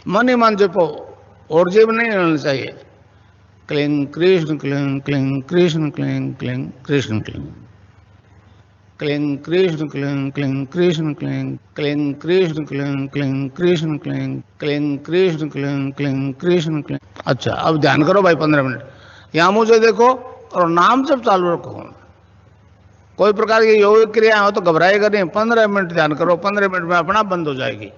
मन ही मन जपो, और जीव नहीं होना चाहिए। Cling Krishna cling cling Krishna cling cling Krishna cling cling Krishna cling cling Krishna cling cling Krishna cling cling Krishna cling cling Krishna cling cling Krishna cling. अच्छा, अब ध्यान करो भाई 15 मिनट। यहां मुझे देखो और नाम जब चालू रखो। कोई प्रकार की योग क्रिया हो तो घबराएगा नहीं। 15 मिनट ध्यान करो, 15 मिनट में अपना बंद हो जाएगी।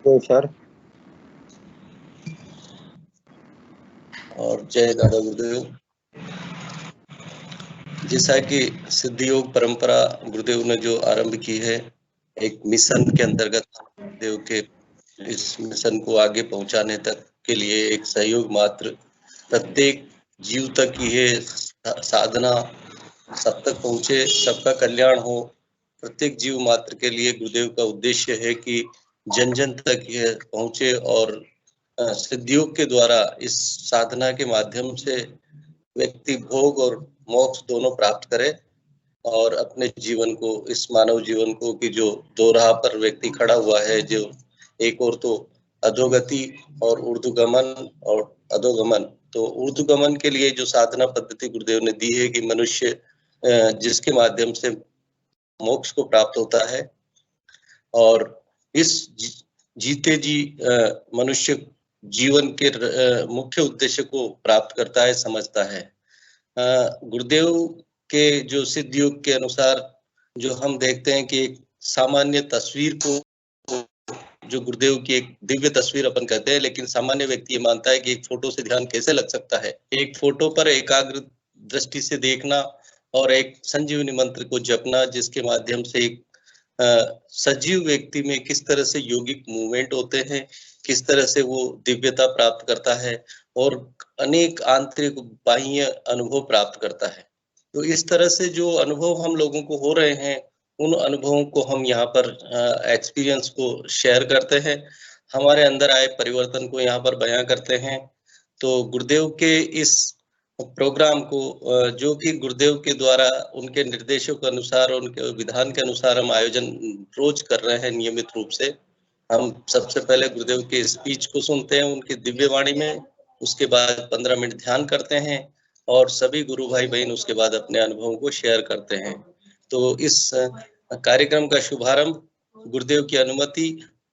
तो सर और जय दादा गुरुदेव। जैसा कि सिद्धि योग परंपरा गुरुदेव ने जो आरंभ की है, एक मिशन के अंतर्गत गुरुदेव के इस मिशन को आगे पहुंचाने तक के लिए एक सहयोग मात्र प्रत्येक जीव तक ये साधना सब तक पहुंचे, सबका कल्याण हो। प्रत्येक जीव मात्र के लिए गुरुदेव का उद्देश्य है कि जन जन तक यह पहुंचे और सिद्धियोग के द्वारा इस साधना के माध्यम से व्यक्ति भोग और मोक्ष दोनों प्राप्त करे और अपने जीवन को, इस मानव जीवन को कि जो दो राह पर व्यक्ति खड़ा हुआ है, जो एक और तो अधोगति और ऊर्ध्वगमन और अधोगमन, तो ऊर्ध्वगमन के लिए जो साधना पद्धति गुरुदेव ने दी है कि मनुष्य जिसके माध्यम से मोक्ष को प्राप्त होता है और इस जीते जी मनुष्य जीवन के मुख्य उद्देश्य को प्राप्त करता है, समझता है। गुरुदेव के जो सिद्ध योग के अनुसार जो हम देखते हैं कि एक सामान्य तस्वीर को, जो गुरुदेव की एक दिव्य तस्वीर अपन कहते हैं, लेकिन सामान्य व्यक्ति ये मानता है कि एक फोटो से ध्यान कैसे लग सकता है। एक फोटो पर एकाग्र दृष्टि से देखना और एक संजीवनी मंत्र को जपना, जिसके माध्यम से एक सजीव व्यक्ति में किस तरह से योगिक मूवमेंट होते हैं, किस तरह से वो दिव्यता प्राप्त करता है और अनेक आंतरिक बाह्य अनुभव प्राप्त करता है। तो इस तरह से जो अनुभव हम लोगों को हो रहे हैं, उन अनुभवों को हम यहाँ पर एक्सपीरियंस को शेयर करते हैं, हमारे अंदर आए परिवर्तन को यहाँ पर बयां करते हैं। तो गुरुदेव के इस प्रोग्राम को जो कि गुरुदेव के द्वारा उनके निर्देशों के अनुसार, उनके विधान के अनुसार हम आयोजन रोज कर रहे हैं नियमित रूप से। हम सबसे पहले गुरुदेव के स्पीच को सुनते हैं उनकी दिव्य वाणी में, उसके बाद 15 मिनट ध्यान करते हैं और सभी गुरु भाई बहन उसके बाद अपने अनुभवों को शेयर करते हैं। तो इस कार्यक्रम का शुभारंभ गुरुदेव की अनुमति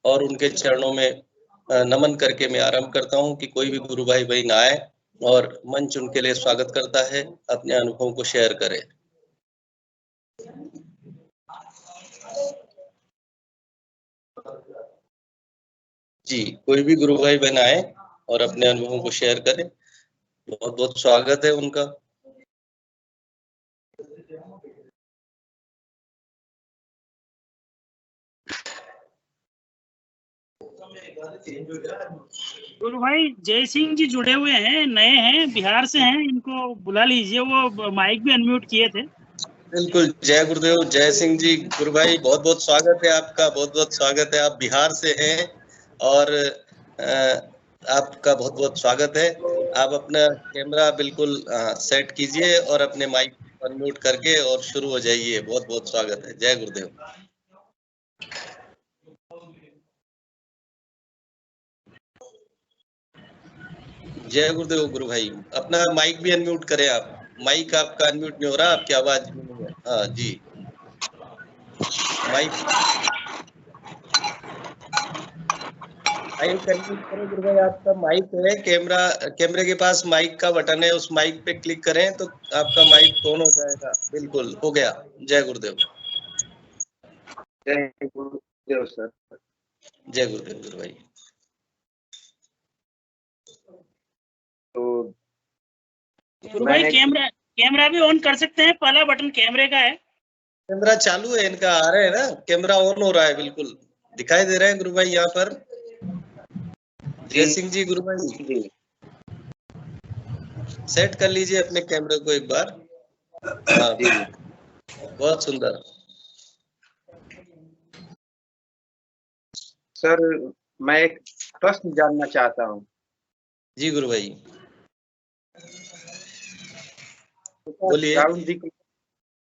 और उनके चरणों में नमन करके मैं आरंभ करता हूं कि कोई भी गुरु भाई बहन आए और मंच उनके लिए स्वागत करता है, अपने अनुभवों को शेयर करें। जी, कोई भी गुरु भाई बहन आए और अपने अनुभवों को शेयर करें, बहुत बहुत स्वागत है उनका। गुरु भाई जय सिंह जी जुड़े हुए हैं, नए हैं, बिहार से हैं, इनको बुला लीजिए। वो माइक भी अनम्यूट किए थे। बिल्कुल, जय गुरुदेव, जय सिंह जी। गुरु भाई बहुत बहुत स्वागत है आपका, बहुत बहुत स्वागत है। आप बिहार से हैं और आपका बहुत बहुत स्वागत है। आप अपना कैमरा बिल्कुल सेट कीजिए और अपने माइक अनम्यूट करके और शुरू हो जाइए। बहुत बहुत स्वागत है। जय गुरुदेव। जय गुरुदेव। गुरु भाई अपना माइक भी अनम्यूट करें आप। माइक आपका अनम्यूट नहीं हो रहा, आपकी आवाज नहीं है। हाँ जी, माइक अनम्यूट करो गुरु भाई। आपका माइक है, कैमरे के पास माइक का बटन है, उस माइक पे क्लिक करें तो आपका माइक ऑन हो जाएगा। बिल्कुल हो गया। जय गुरुदेव। जय गुरुदेव सर। जय गुरुदेव गुरु भाई। तो गुरु भाई कैमरा भी ऑन कर सकते हैं, पहला बटन कैमरे का है। कैमरा चालू है इनका, आ रहे हैं ना, कैमरा ऑन हो रहा है, बिल्कुल दिखाई दे रहे हैं गुरु भाई यहाँ पर। जय सिंह जी गुरु भाई सेट कर लीजिए अपने कैमरे को एक बार। हाँ बहुत सुंदर। सर मैं एक प्रश्न जानना चाहता हूँ। जी गुरु भाई बोलिए।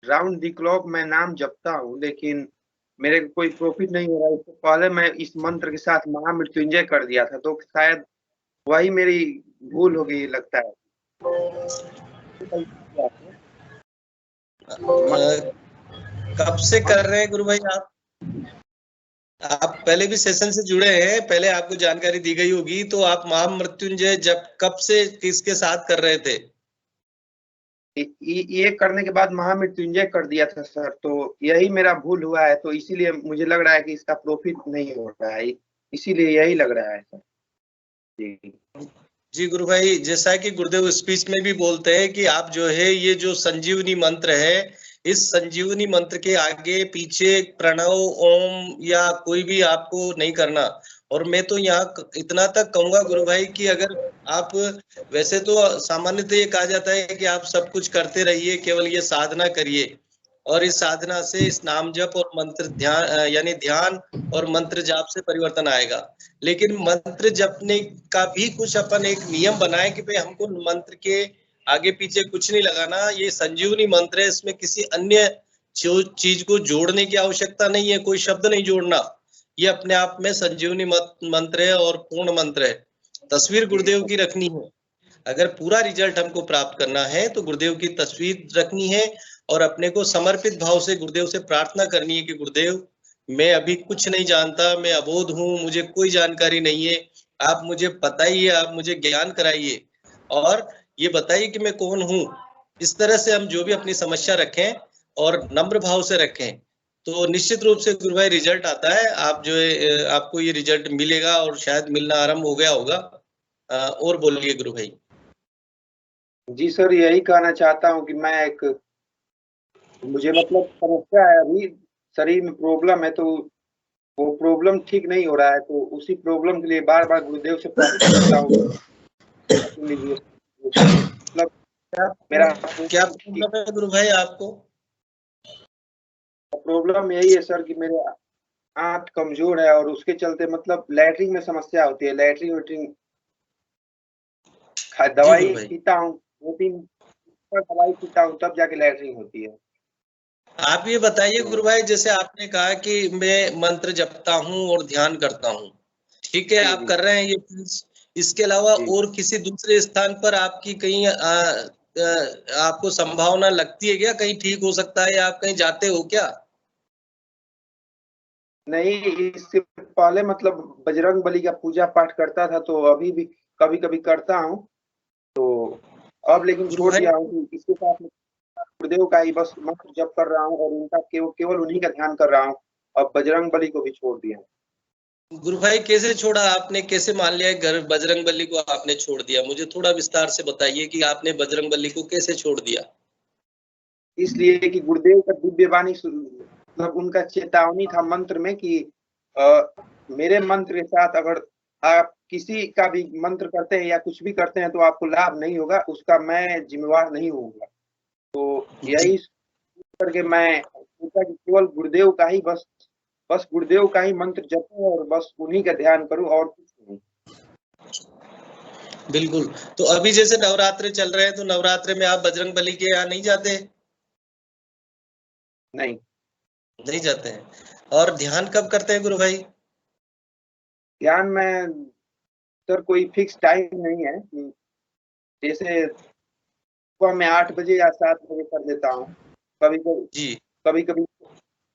राउंड दी क्लॉक मैं नाम जपता हूँ, लेकिन मेरे को कोई प्रॉफिट नहीं हो रहा है। इससे पहले मैं इस मंत्र के साथ महामृत्युंजय कर दिया था, तो शायद वही मेरी भूल हो गई लगता है। कब से कर रहे हैं गुरु भाई आप पहले भी सेशन से जुड़े हैं, पहले आपको जानकारी दी गई होगी, तो आप महामृत्युंजय जब कब से किसके साथ कर रहे थे? ये करने के बाद महामृत्युंजय कर दिया था सर, तो यही मेरा भूल हुआ है, तो इसीलिए मुझे लग रहा है कि इसका प्रॉफिट नहीं हो रहा है, इसीलिए यही लग रहा है सर। जी गुरु भाई, जैसा कि गुरुदेव स्पीच में भी बोलते हैं कि आप जो है ये जो संजीवनी मंत्र है, इस संजीवनी मंत्र के आगे पीछे प्रणव ओम या कोई भी आपको नहीं करना। और मैं तो यहाँ इतना तक कहूंगा गुरु भाई कि अगर आप, वैसे तो सामान्यतः ये कहा जाता है कि आप सब कुछ करते रहिए, केवल ये साधना करिए, और इस साधना से इस नाम जप और मंत्र ध्यान यानी ध्यान और मंत्र जाप से परिवर्तन आएगा। लेकिन मंत्र जपने का भी कुछ अपन एक नियम बनाए कि भाई हमको मंत्र के आगे पीछे कुछ नहीं लगाना, ये संजीवनी मंत्र है, इसमें किसी अन्य चीज को जोड़ने की आवश्यकता नहीं है, कोई शब्द नहीं जोड़ना, ये अपने आप में संजीवनी मंत्र है और पूर्ण मंत्र है। तस्वीर गुरुदेव की रखनी है, अगर पूरा रिजल्ट हमको प्राप्त करना है तो गुरुदेव की तस्वीर रखनी है और अपने को समर्पित भाव से गुरुदेव से प्रार्थना करनी है कि गुरुदेव मैं अभी कुछ नहीं जानता, मैं अबोध हूँ, मुझे कोई जानकारी नहीं है, आप मुझे बताइए, आप मुझे ज्ञान कराइए और ये बताइए कि मैं कौन हूँ। इस तरह से हम जो भी अपनी समस्या रखें और नम्र भाव से रखें तो निश्चित रूप से गुरु भाई रिजल्ट आता है। आप जो है आपको ये रिजल्ट मिलेगा और शायद मिलना आरंभ हो गया होगा। और बोलिए गुरु भाई। जी सर, यही कहना चाहता हूँ कि मैं मुझे मतलब समस्या है, अभी शरीर में प्रॉब्लम है, तो वो प्रॉब्लम ठीक नहीं हो रहा है, तो उसी प्रॉब्लम के लिए बार बार गुरुदेव से प्रार्थना करता हूँ। मतलब मेरा क्या प्रॉब्लम है गुरु भाई आपको? प्रॉब्लम यही है सर कि मेरे आंत कमजोर है और उसके चलते मतलब लैट्रिन में समस्या होती है। लैट्रिन दवाई पीता हूँ, 2-3 दवाई पीता हूँ तब जाके लैट्रिन होती है। आप ये बताइए गुरु भाई, जैसे आपने कहा कि मैं मंत्र जपता हूँ और ध्यान करता हूँ, ठीक है, आप कर रहे हैं ये, इसके अलावा और किसी दूसरे स्थान पर आपकी कहीं आपको संभावना लगती है क्या, कहीं ठीक हो सकता है, आप कहीं जाते हो क्या? नहीं, इससे पहले मतलब बजरंग बली का पूजा पाठ करता था, तो अभी भी कभी कभी करता हूँ, तो अब लेकिन छोड़ दिया हूँ। इसके साथ गुरुदेव का ही बस मंत्र जप कर रहा हूँ और उनका केवल उन्हीं का ध्यान कर रहा हूँ। अब बजरंग बली को भी छोड़ दिया। गुरु भाई कैसे छोड़ा आपने, कैसे मान लिया घर बजरंग बली को आपने छोड़ दिया? मुझे थोड़ा विस्तार से बताइए कि आपने बजरंग बली को कैसे छोड़ दिया। इसलिए कि गुरुदेव का दिव्य वाणी, मतलब उनका चेतावनी था मंत्र में कि मेरे मंत्र के साथ अगर आप किसी का भी मंत्र करते हैं या कुछ भी करते हैं तो आपको लाभ नहीं होगा, उसका मैं जिम्मेवार नहीं होऊंगा। तो यही करके मैं सोचा कि केवल गुरुदेव का ही बस गुरुदेव का ही मंत्र जपूं और बस उन्हीं का ध्यान करूं और कुछ नहीं। बिल्कुल। तो अभी जैसे नवरात्रे चल रहे हैं, तो नवरात्रे में आप बजरंग बली के यहाँ नहीं जाते? नहीं जाते हैं। और ध्यान कब करते हैं गुरु भाई? ध्यान में सर कोई फिक्स टाइम नहीं है, जैसे सुबह में 8 बजे या 7 बजे कर देता हूँ, कभी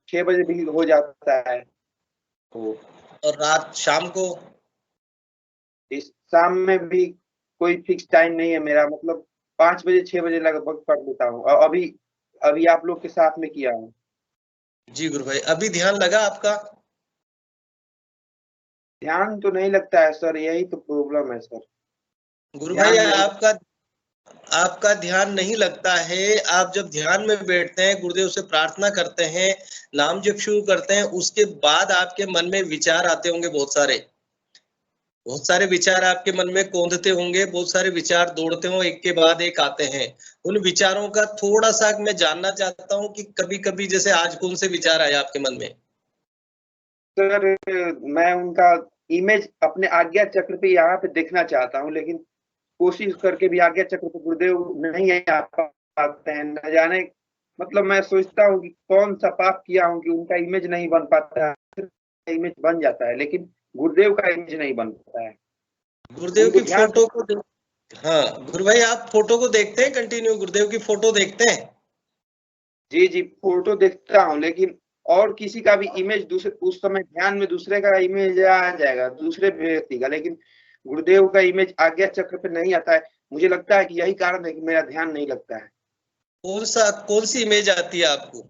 6 बजे भी हो जाता है। और रात शाम को? इस शाम में भी कोई फिक्स टाइम नहीं है मेरा, मतलब 5 बजे 6 बजे लगभग कर देता हूँ। अभी आप लोग के साथ में किया हूँ। जी गुरु भाई, अभी ध्यान लगा आपका? ध्यान तो नहीं लगता है सर, यही तो प्रॉब्लम है सर। गुरु भाई आपका ध्यान नहीं लगता है। आप जब ध्यान में बैठते हैं, गुरुदेव से प्रार्थना करते हैं, नाम जप शुरू करते हैं, उसके बाद आपके मन में विचार आते होंगे, बहुत सारे विचार आपके मन में कौंधते होंगे, बहुत सारे विचार दौड़ते हो, एक के बाद एक आते हैं। उन विचारों का थोड़ा सा मैं जानना चाहता हूं कि कभी कभी जैसे आज कौन से विचार आए आपके मन में? सर मैं उनका इमेज अपने आज्ञा चक्र पे यहाँ पे देखना चाहता हूँ, लेकिन कोशिश करके भी आज्ञा चक्र पे गुरुदेव नहीं आ पाते हैं। न जाने मतलब मैं सोचता हूँ कि कौन सा पाप किया हूँ कि उनका इमेज नहीं बन पाता है। इमेज बन जाता है लेकिन गुरुदेव का इमेज नहीं बन पाता है। गुरुदेव की फोटो को हाँ गुरु भाई, आप फोटो को देखते हैं कंटिन्यू, गुरुदेव की फोटो देखते हैं? जी जी, फोटो देखता हूँ, लेकिन और किसी का भी इमेज दूसरे उस समय ध्यान में दूसरे का इमेज आ जाएगा, दूसरे व्यक्ति का, लेकिन गुरुदेव का इमेज आज्ञा चक्र पे नहीं आता है। मुझे लगता है कि यही कारण है कि मेरा ध्यान नहीं लगता है। कौन सी इमेज आती है आपको?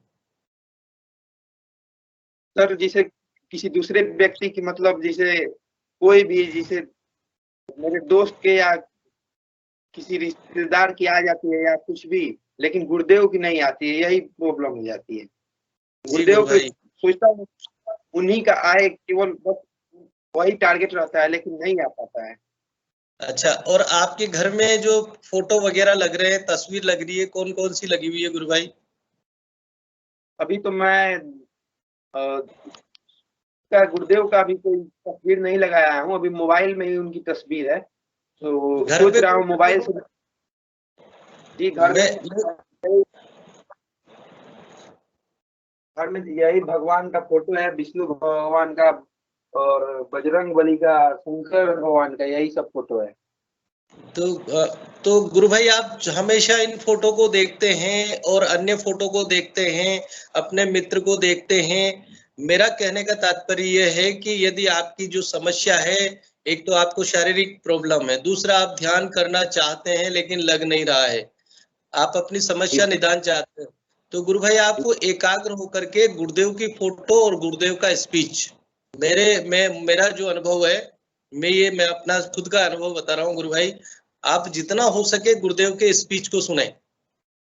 सर जिसे किसी दूसरे व्यक्ति की, मतलब जिसे कोई भी, जिसे मेरे दोस्त के या किसी रिश्तेदार की आ जाती है या कुछ भी, लेकिन गुरुदेव की नहीं आती है, यही प्रॉब्लम हो जाती है। गुरुदेव को सोचता हूँ उन्हीं का आए, केवल बस वही टारगेट रहता है, लेकिन नहीं आ पाता है। अच्छा, और आपके घर में जो फोटो वगैरह लग रहे हैं, तस्वीर लग रही है, कौन कौन सी लगी हुई है गुरु भाई? अभी तो मैं गुरुदेव का भी कोई तस्वीर नहीं लगाया हूँ, अभी मोबाइल में ही उनकी तस्वीर है, तो सोच रहा हूँ मोबाइल से। जी, घर में यही भगवान का फोटो है, विष्णु भगवान का और बजरंग बली का, शंकर भगवान का, यही सब फोटो है। तो गुरु भाई, आप हमेशा इन फोटो को देखते हैं और अन्य फोटो को देखते हैं, अपने मित्र को देखते हैं। मेरा कहने का तात्पर्य यह है कि यदि आपकी जो समस्या है, एक तो आपको शारीरिक प्रॉब्लम है, दूसरा आप ध्यान करना चाहते हैं लेकिन लग नहीं रहा है, आप अपनी समस्या निदान चाहते हैं, तो गुरु भाई आपको एकाग्र होकर के गुरुदेव की फोटो और गुरुदेव का स्पीच, मेरा जो अनुभव है, मैं अपना खुद का अनुभव बता रहा हूँ गुरु भाई, आप जितना हो सके गुरुदेव के स्पीच को सुने।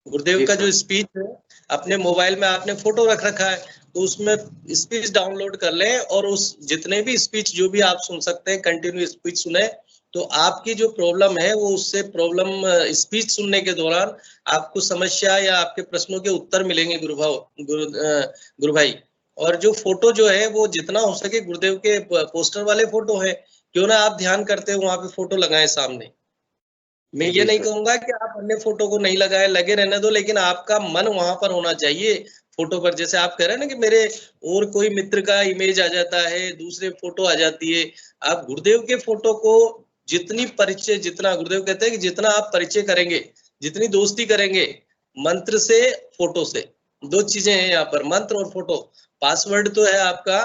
गुरुदेव का जो स्पीच है, अपने मोबाइल में आपने फोटो रख रखा है, तो उसमें स्पीच डाउनलोड कर लें और उस जितने भी स्पीच जो भी आप सुन सकते हैं, कंटिन्यू स्पीच सुने, तो आपकी जो प्रॉब्लम है वो उससे प्रॉब्लम स्पीच सुनने के दौरान आपको समस्या या आपके प्रश्नों के उत्तर मिलेंगे गुरु भाई। और जो फोटो जो है वो जितना हो सके गुरुदेव के पोस्टर वाले फोटो है, क्यों ना आप ध्यान करते हो वहां पे फोटो लगाएं सामने। मैं ये नहीं कहूंगा कि आप अन्य फोटो को नहीं लगाए, लगे रहने दो, लेकिन आपका मन वहां पर होना चाहिए फोटो पर। जैसे आप कह रहे हैं ना कि मेरे और कोई मित्र का इमेज आ जाता है, दूसरे फोटो आ जाती है, आप गुरुदेव के फोटो को जितना गुरुदेव कहते हैं कि जितना आप परिचय करेंगे, जितनी दोस्ती करेंगे, मंत्र से फोटो से, दो चीजें हैं यहाँ पर, मंत्र और फोटो। पासवर्ड तो है आपका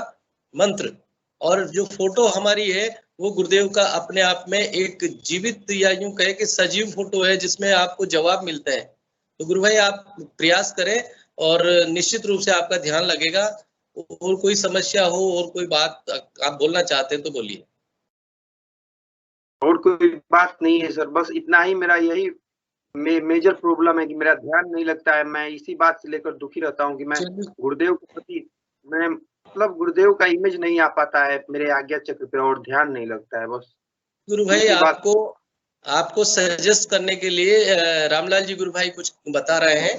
मंत्र, और जो फोटो हमारी है वो गुरुदेव का अपने आप में एक जीवित या यूं कहे कि सजीव फोटो है, जिसमें आपको जवाब मिलते हैं। तो गुरु भाई आप प्रयास करें और निश्चित रूप से आपका ध्यान लगेगा। और कोई समस्या हो और कोई बात आप बोलना चाहते हैं तो बोलिए। और कोई बात नहीं है सर, बस इतना ही मेरा यही मेजर प्रॉब्लम है कि मेरा ध्यान नहीं लगता है। मैं इसी बात से लेकर दुखी रहता हूँ कि मैं गुरुदेव के प्रति, मैं मतलब गुरुदेव का इमेज नहीं आ पाता है मेरे आज्ञा चक्र पे और ध्यान नहीं लगता है। बस गुरु भाई आपको सजेस्ट करने के लिए रामलाल जी गुरु भाई कुछ बता रहे हैं,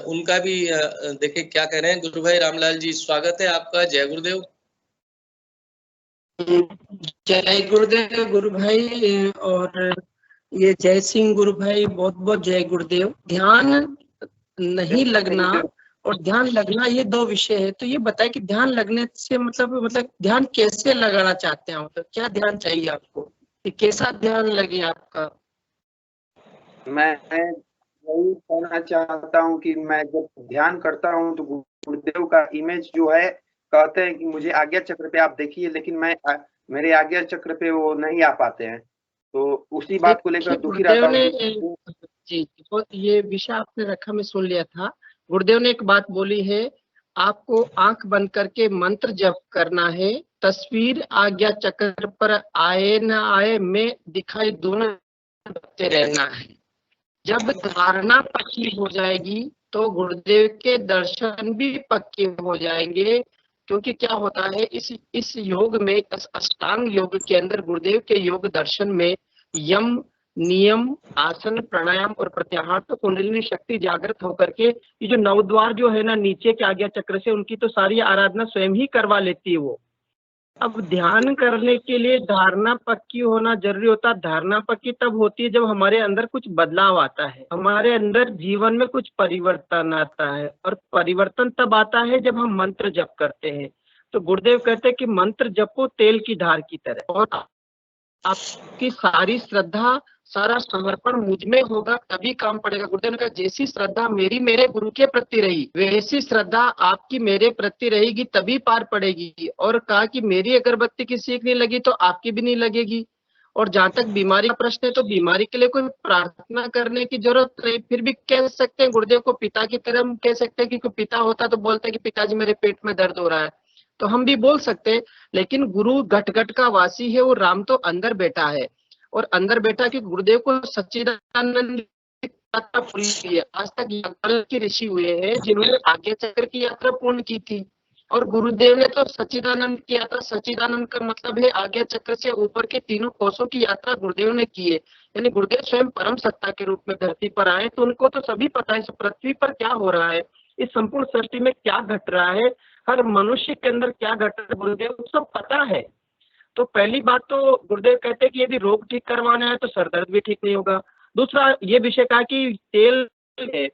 उनका भी देखे क्या कह रहे हैं। गुरु भाई रामलाल जी, स्वागत है आपका। जय गुरुदेव। जय गुरुदेव गुरु भाई, और ये जय सिंह गुरु भाई, बहुत बहुत जय गुरुदेव। ध्यान नहीं लगना और ध्यान लगना ये दो विषय है, तो ये बताए कि ध्यान लगने से मतलब ध्यान कैसे लगाना चाहते हैं, मतलब क्या ध्यान चाहिए आपको, कैसा ध्यान लगे आपका? मैं यही कहना चाहता हूँ कि मैं जब ध्यान करता हूँ तो गुरुदेव का इमेज जो है, कहते हैं कि मुझे आज्ञा चक्र पे आप देखिए, लेकिन मेरे आज्ञा चक्र पे वो नहीं आ पाते हैं, तो उसी बात को लेकर दुखी रहता हूँ। जी, तो ये विषय आपने रखा, मैं सुन लिया था। गुरुदेव ने एक बात बोली है, आपको आंख बंद करके मंत्र जप करना है, तस्वीर आज्ञा चक्र पर आए न आए में दिखाई दोनों रहना है। जब धारणा पक्की हो जाएगी तो गुरुदेव के दर्शन भी पक्के हो जाएंगे। क्योंकि क्या होता है, इस योग में, अष्टांग योग के अंदर गुरुदेव के योग दर्शन में यम, नियम, आसन, प्राणायाम और प्रत्याहार, तो कुंडलिनी शक्ति जागृत होकर के ये जो नवद्वार जो है ना नीचे के आज्ञा चक्र से, उनकी तो सारी आराधना स्वयं ही करवा लेती है वो। अब ध्यान करने के लिए धारणा पक्की होना जरूरी होता है। धारणा पक्की तब होती है जब हमारे अंदर कुछ बदलाव आता है, हमारे अंदर जीवन में कुछ परिवर्तन आता है, और परिवर्तन तब आता है जब हम मंत्र जप करते हैं। तो गुरुदेव कहते हैं कि मंत्र जपो तेल की धार की तरह, और आपकी सारी श्रद्धा सारा समर्पण मुझ में होगा तभी काम पड़ेगा। गुरुदेव ने कहा जैसी श्रद्धा मेरी मेरे गुरु के प्रति रही वैसी श्रद्धा आपकी मेरे प्रति रहेगी तभी पार पड़ेगी। और कहा कि मेरी अगरबत्ती की सीख नहीं लगी तो आपकी भी नहीं लगेगी। और जहां तक बीमारी का प्रश्न है तो बीमारी के लिए कोई प्रार्थना करने की जरूरत नहीं। फिर भी कह सकते हैं गुरुदेव को पिता की तरह हम कह सकते हैं कि कोई पिता होता तो बोलते कि पिताजी मेरे पेट में दर्द हो रहा है, तो हम भी बोल सकते हैं। लेकिन गुरु घट घट का वासी है, वो राम तो अंदर बैठा है, और अंदर बैठा कि गुरुदेव को सच्चिदानंद यात्रा पूरी की है। आज तक यात्रा के ऋषि हुए हैं जिन्होंने आज्ञा चक्र की यात्रा पूर्ण की थी, और गुरुदेव ने तो सच्चिदानंद की यात्रा, सच्चिदानंद का मतलब है आज्ञा चक्र से ऊपर के तीनों कोसों की यात्रा गुरुदेव ने की है। यानी गुरुदेव स्वयं परम सत्ता के रूप में धरती पर आए, तो उनको तो सभी पता है इस पृथ्वी पर क्या हो रहा है, इस संपूर्ण सृष्टि में क्या घट रहा है, हर मनुष्य के अंदर क्या घट रहा है, गुरुदेव को सब पता है। तो पहली बात तो गुरुदेव कहते हैं कि यदि रोग ठीक करवाना है तो सर दर्द भी ठीक नहीं होगा। दूसरा ये विषय कहा कि तेल है,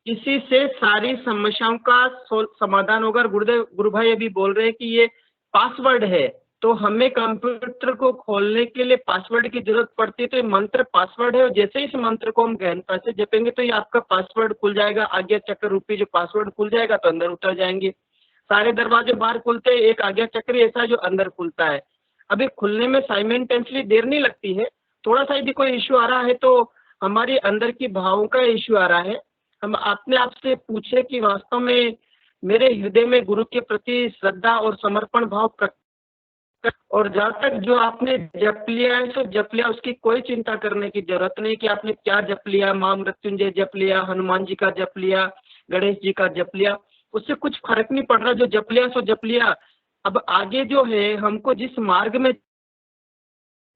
इसी से सारी समस्याओं का समाधान होगा। गुरुदेव गुरु भाई अभी बोल रहे हैं कि ये पासवर्ड है, तो हमें कंप्यूटर को खोलने के लिए पासवर्ड की जरूरत पड़ती है। तो ये मंत्र पासवर्ड है, और जैसे इस मंत्र को हम गहनता से जपेंगे तो ये आपका पासवर्ड खुल जाएगा, आज्ञा चक्र रूपी जो पासवर्ड खुल जाएगा तो अंदर उतर जाएंगे। सारे दरवाजे बाहर खुलते हैं, एक आज्ञा चक्र ऐसा जो अंदर खुलता है। अभी खुलने में साइमल्टेनियसली देर नहीं लगती है, थोड़ा सा यदि कोई इश्यू आ रहा है तो हमारी अंदर की भावों का इश्यू आ रहा है। हम अपने आप से पूछे कि वास्तव में मेरे हृदय में गुरु के प्रति श्रद्धा और समर्पण भाव, और जहाँ तक जो आपने जप लिया है तो जप लिया, उसकी कोई चिंता करने की जरूरत नहीं कि आपने क्या जप लिया, मां मृत्युंजय जप लिया, हनुमान जी का जप लिया, गणेश जी का जप लिया, उससे कुछ फर्क नहीं पड़ रहा। जो जप लिया सो जप लिया। अब आगे जो है हमको जिस मार्ग में,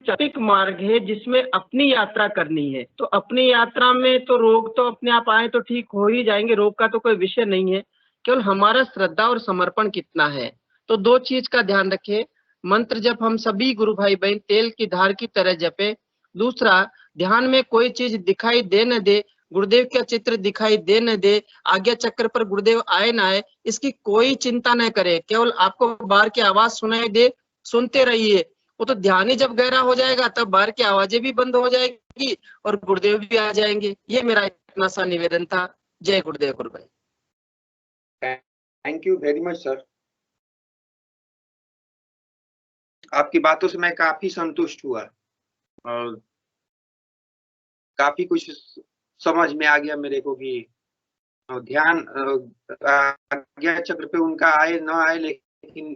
चपिक मार्ग है जिसमें अपनी यात्रा करनी है, तो अपनी यात्रा में तो रोग तो अपने आप आए तो ठीक हो ही जाएंगे, रोग का तो कोई विषय नहीं है, केवल हमारा श्रद्धा और समर्पण कितना है। तो दो चीज का ध्यान रखें, मंत्र जप हम सभी गुरु भाई बहन तेल की धार की तरह जपे। दूसरा, ध्यान में कोई चीज दिखाई दे न दे, गुरुदेव का चित्र दिखाई दे न दे, आज्ञा चक्र पर गुरुदेव आए ना आए, इसकी कोई चिंता न करे, केवल आपको बाहर की आवाज सुनाई दे, सुनते रहिए। वो तो ध्यान ही जब गहरा हो जाएगा तब बाहर की आवाजें भी बंद हो जाएगी और गुरुदेव भी आ जाएंगे। ये मेरा इतना सा निवेदन था। जय गुरुदेव गुरु भाई। Thank you very much sir. आपकी बातों से मैं काफी संतुष्ट हुआ और काफी कुछ समझ में आ गया मेरे को कि ध्यान आज्ञा चक्र पे उनका आए न आए, लेकिन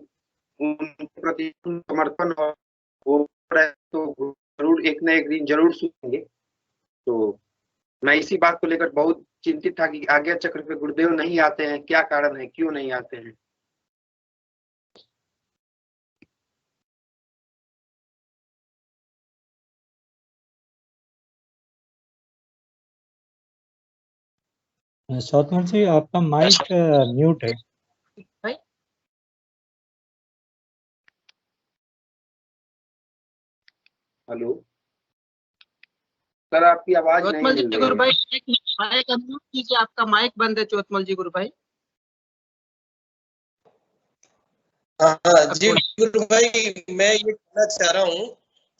उनके प्रति समर्पण और वो तो जरूर एक न एक दिन जरूर सुनेंगे। तो मैं इसी बात को लेकर बहुत चिंतित था कि आज्ञा चक्र पे गुरुदेव नहीं आते हैं, क्या कारण है, क्यों नहीं आते हैं। सौतमल जी आपका माइक म्यूट है। हेलो सर, आपकी आवाज नहीं चौतमल जी मिल गुरु रही भाई, माइक अनम्यूट कीजिए, आपका माइक बंद है चौतमल जी गुरु भाई। हाँ जी गुरु भाई, मैं ये कहना चाह रहा हूँ,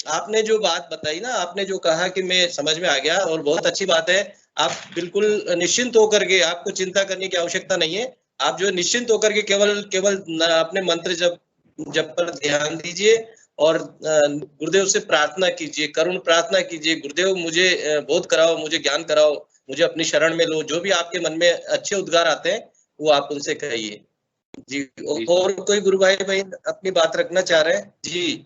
आपने जो बात बताई ना, आपने जो कहा कि मैं समझ में आ गया और बहुत अच्छी बात है। आप बिल्कुल निश्चिंत होकर के, आपको चिंता करने की आवश्यकता नहीं है। आप जो निश्चिंत होकर के केवल अपने मंत्र जप पर ध्यान दीजिए और गुरुदेव से प्रार्थना कीजिए, करुण प्रार्थना कीजिए, गुरुदेव मुझे बोध कराओ, मुझे ज्ञान कराओ, मुझे अपनी शरण में लो। जो भी आपके मन में अच्छे उद्गार आते हैं वो आप उनसे कहिए जी। और कोई गुरु भाई बहन अपनी बात रखना चाह रहे हैं जी?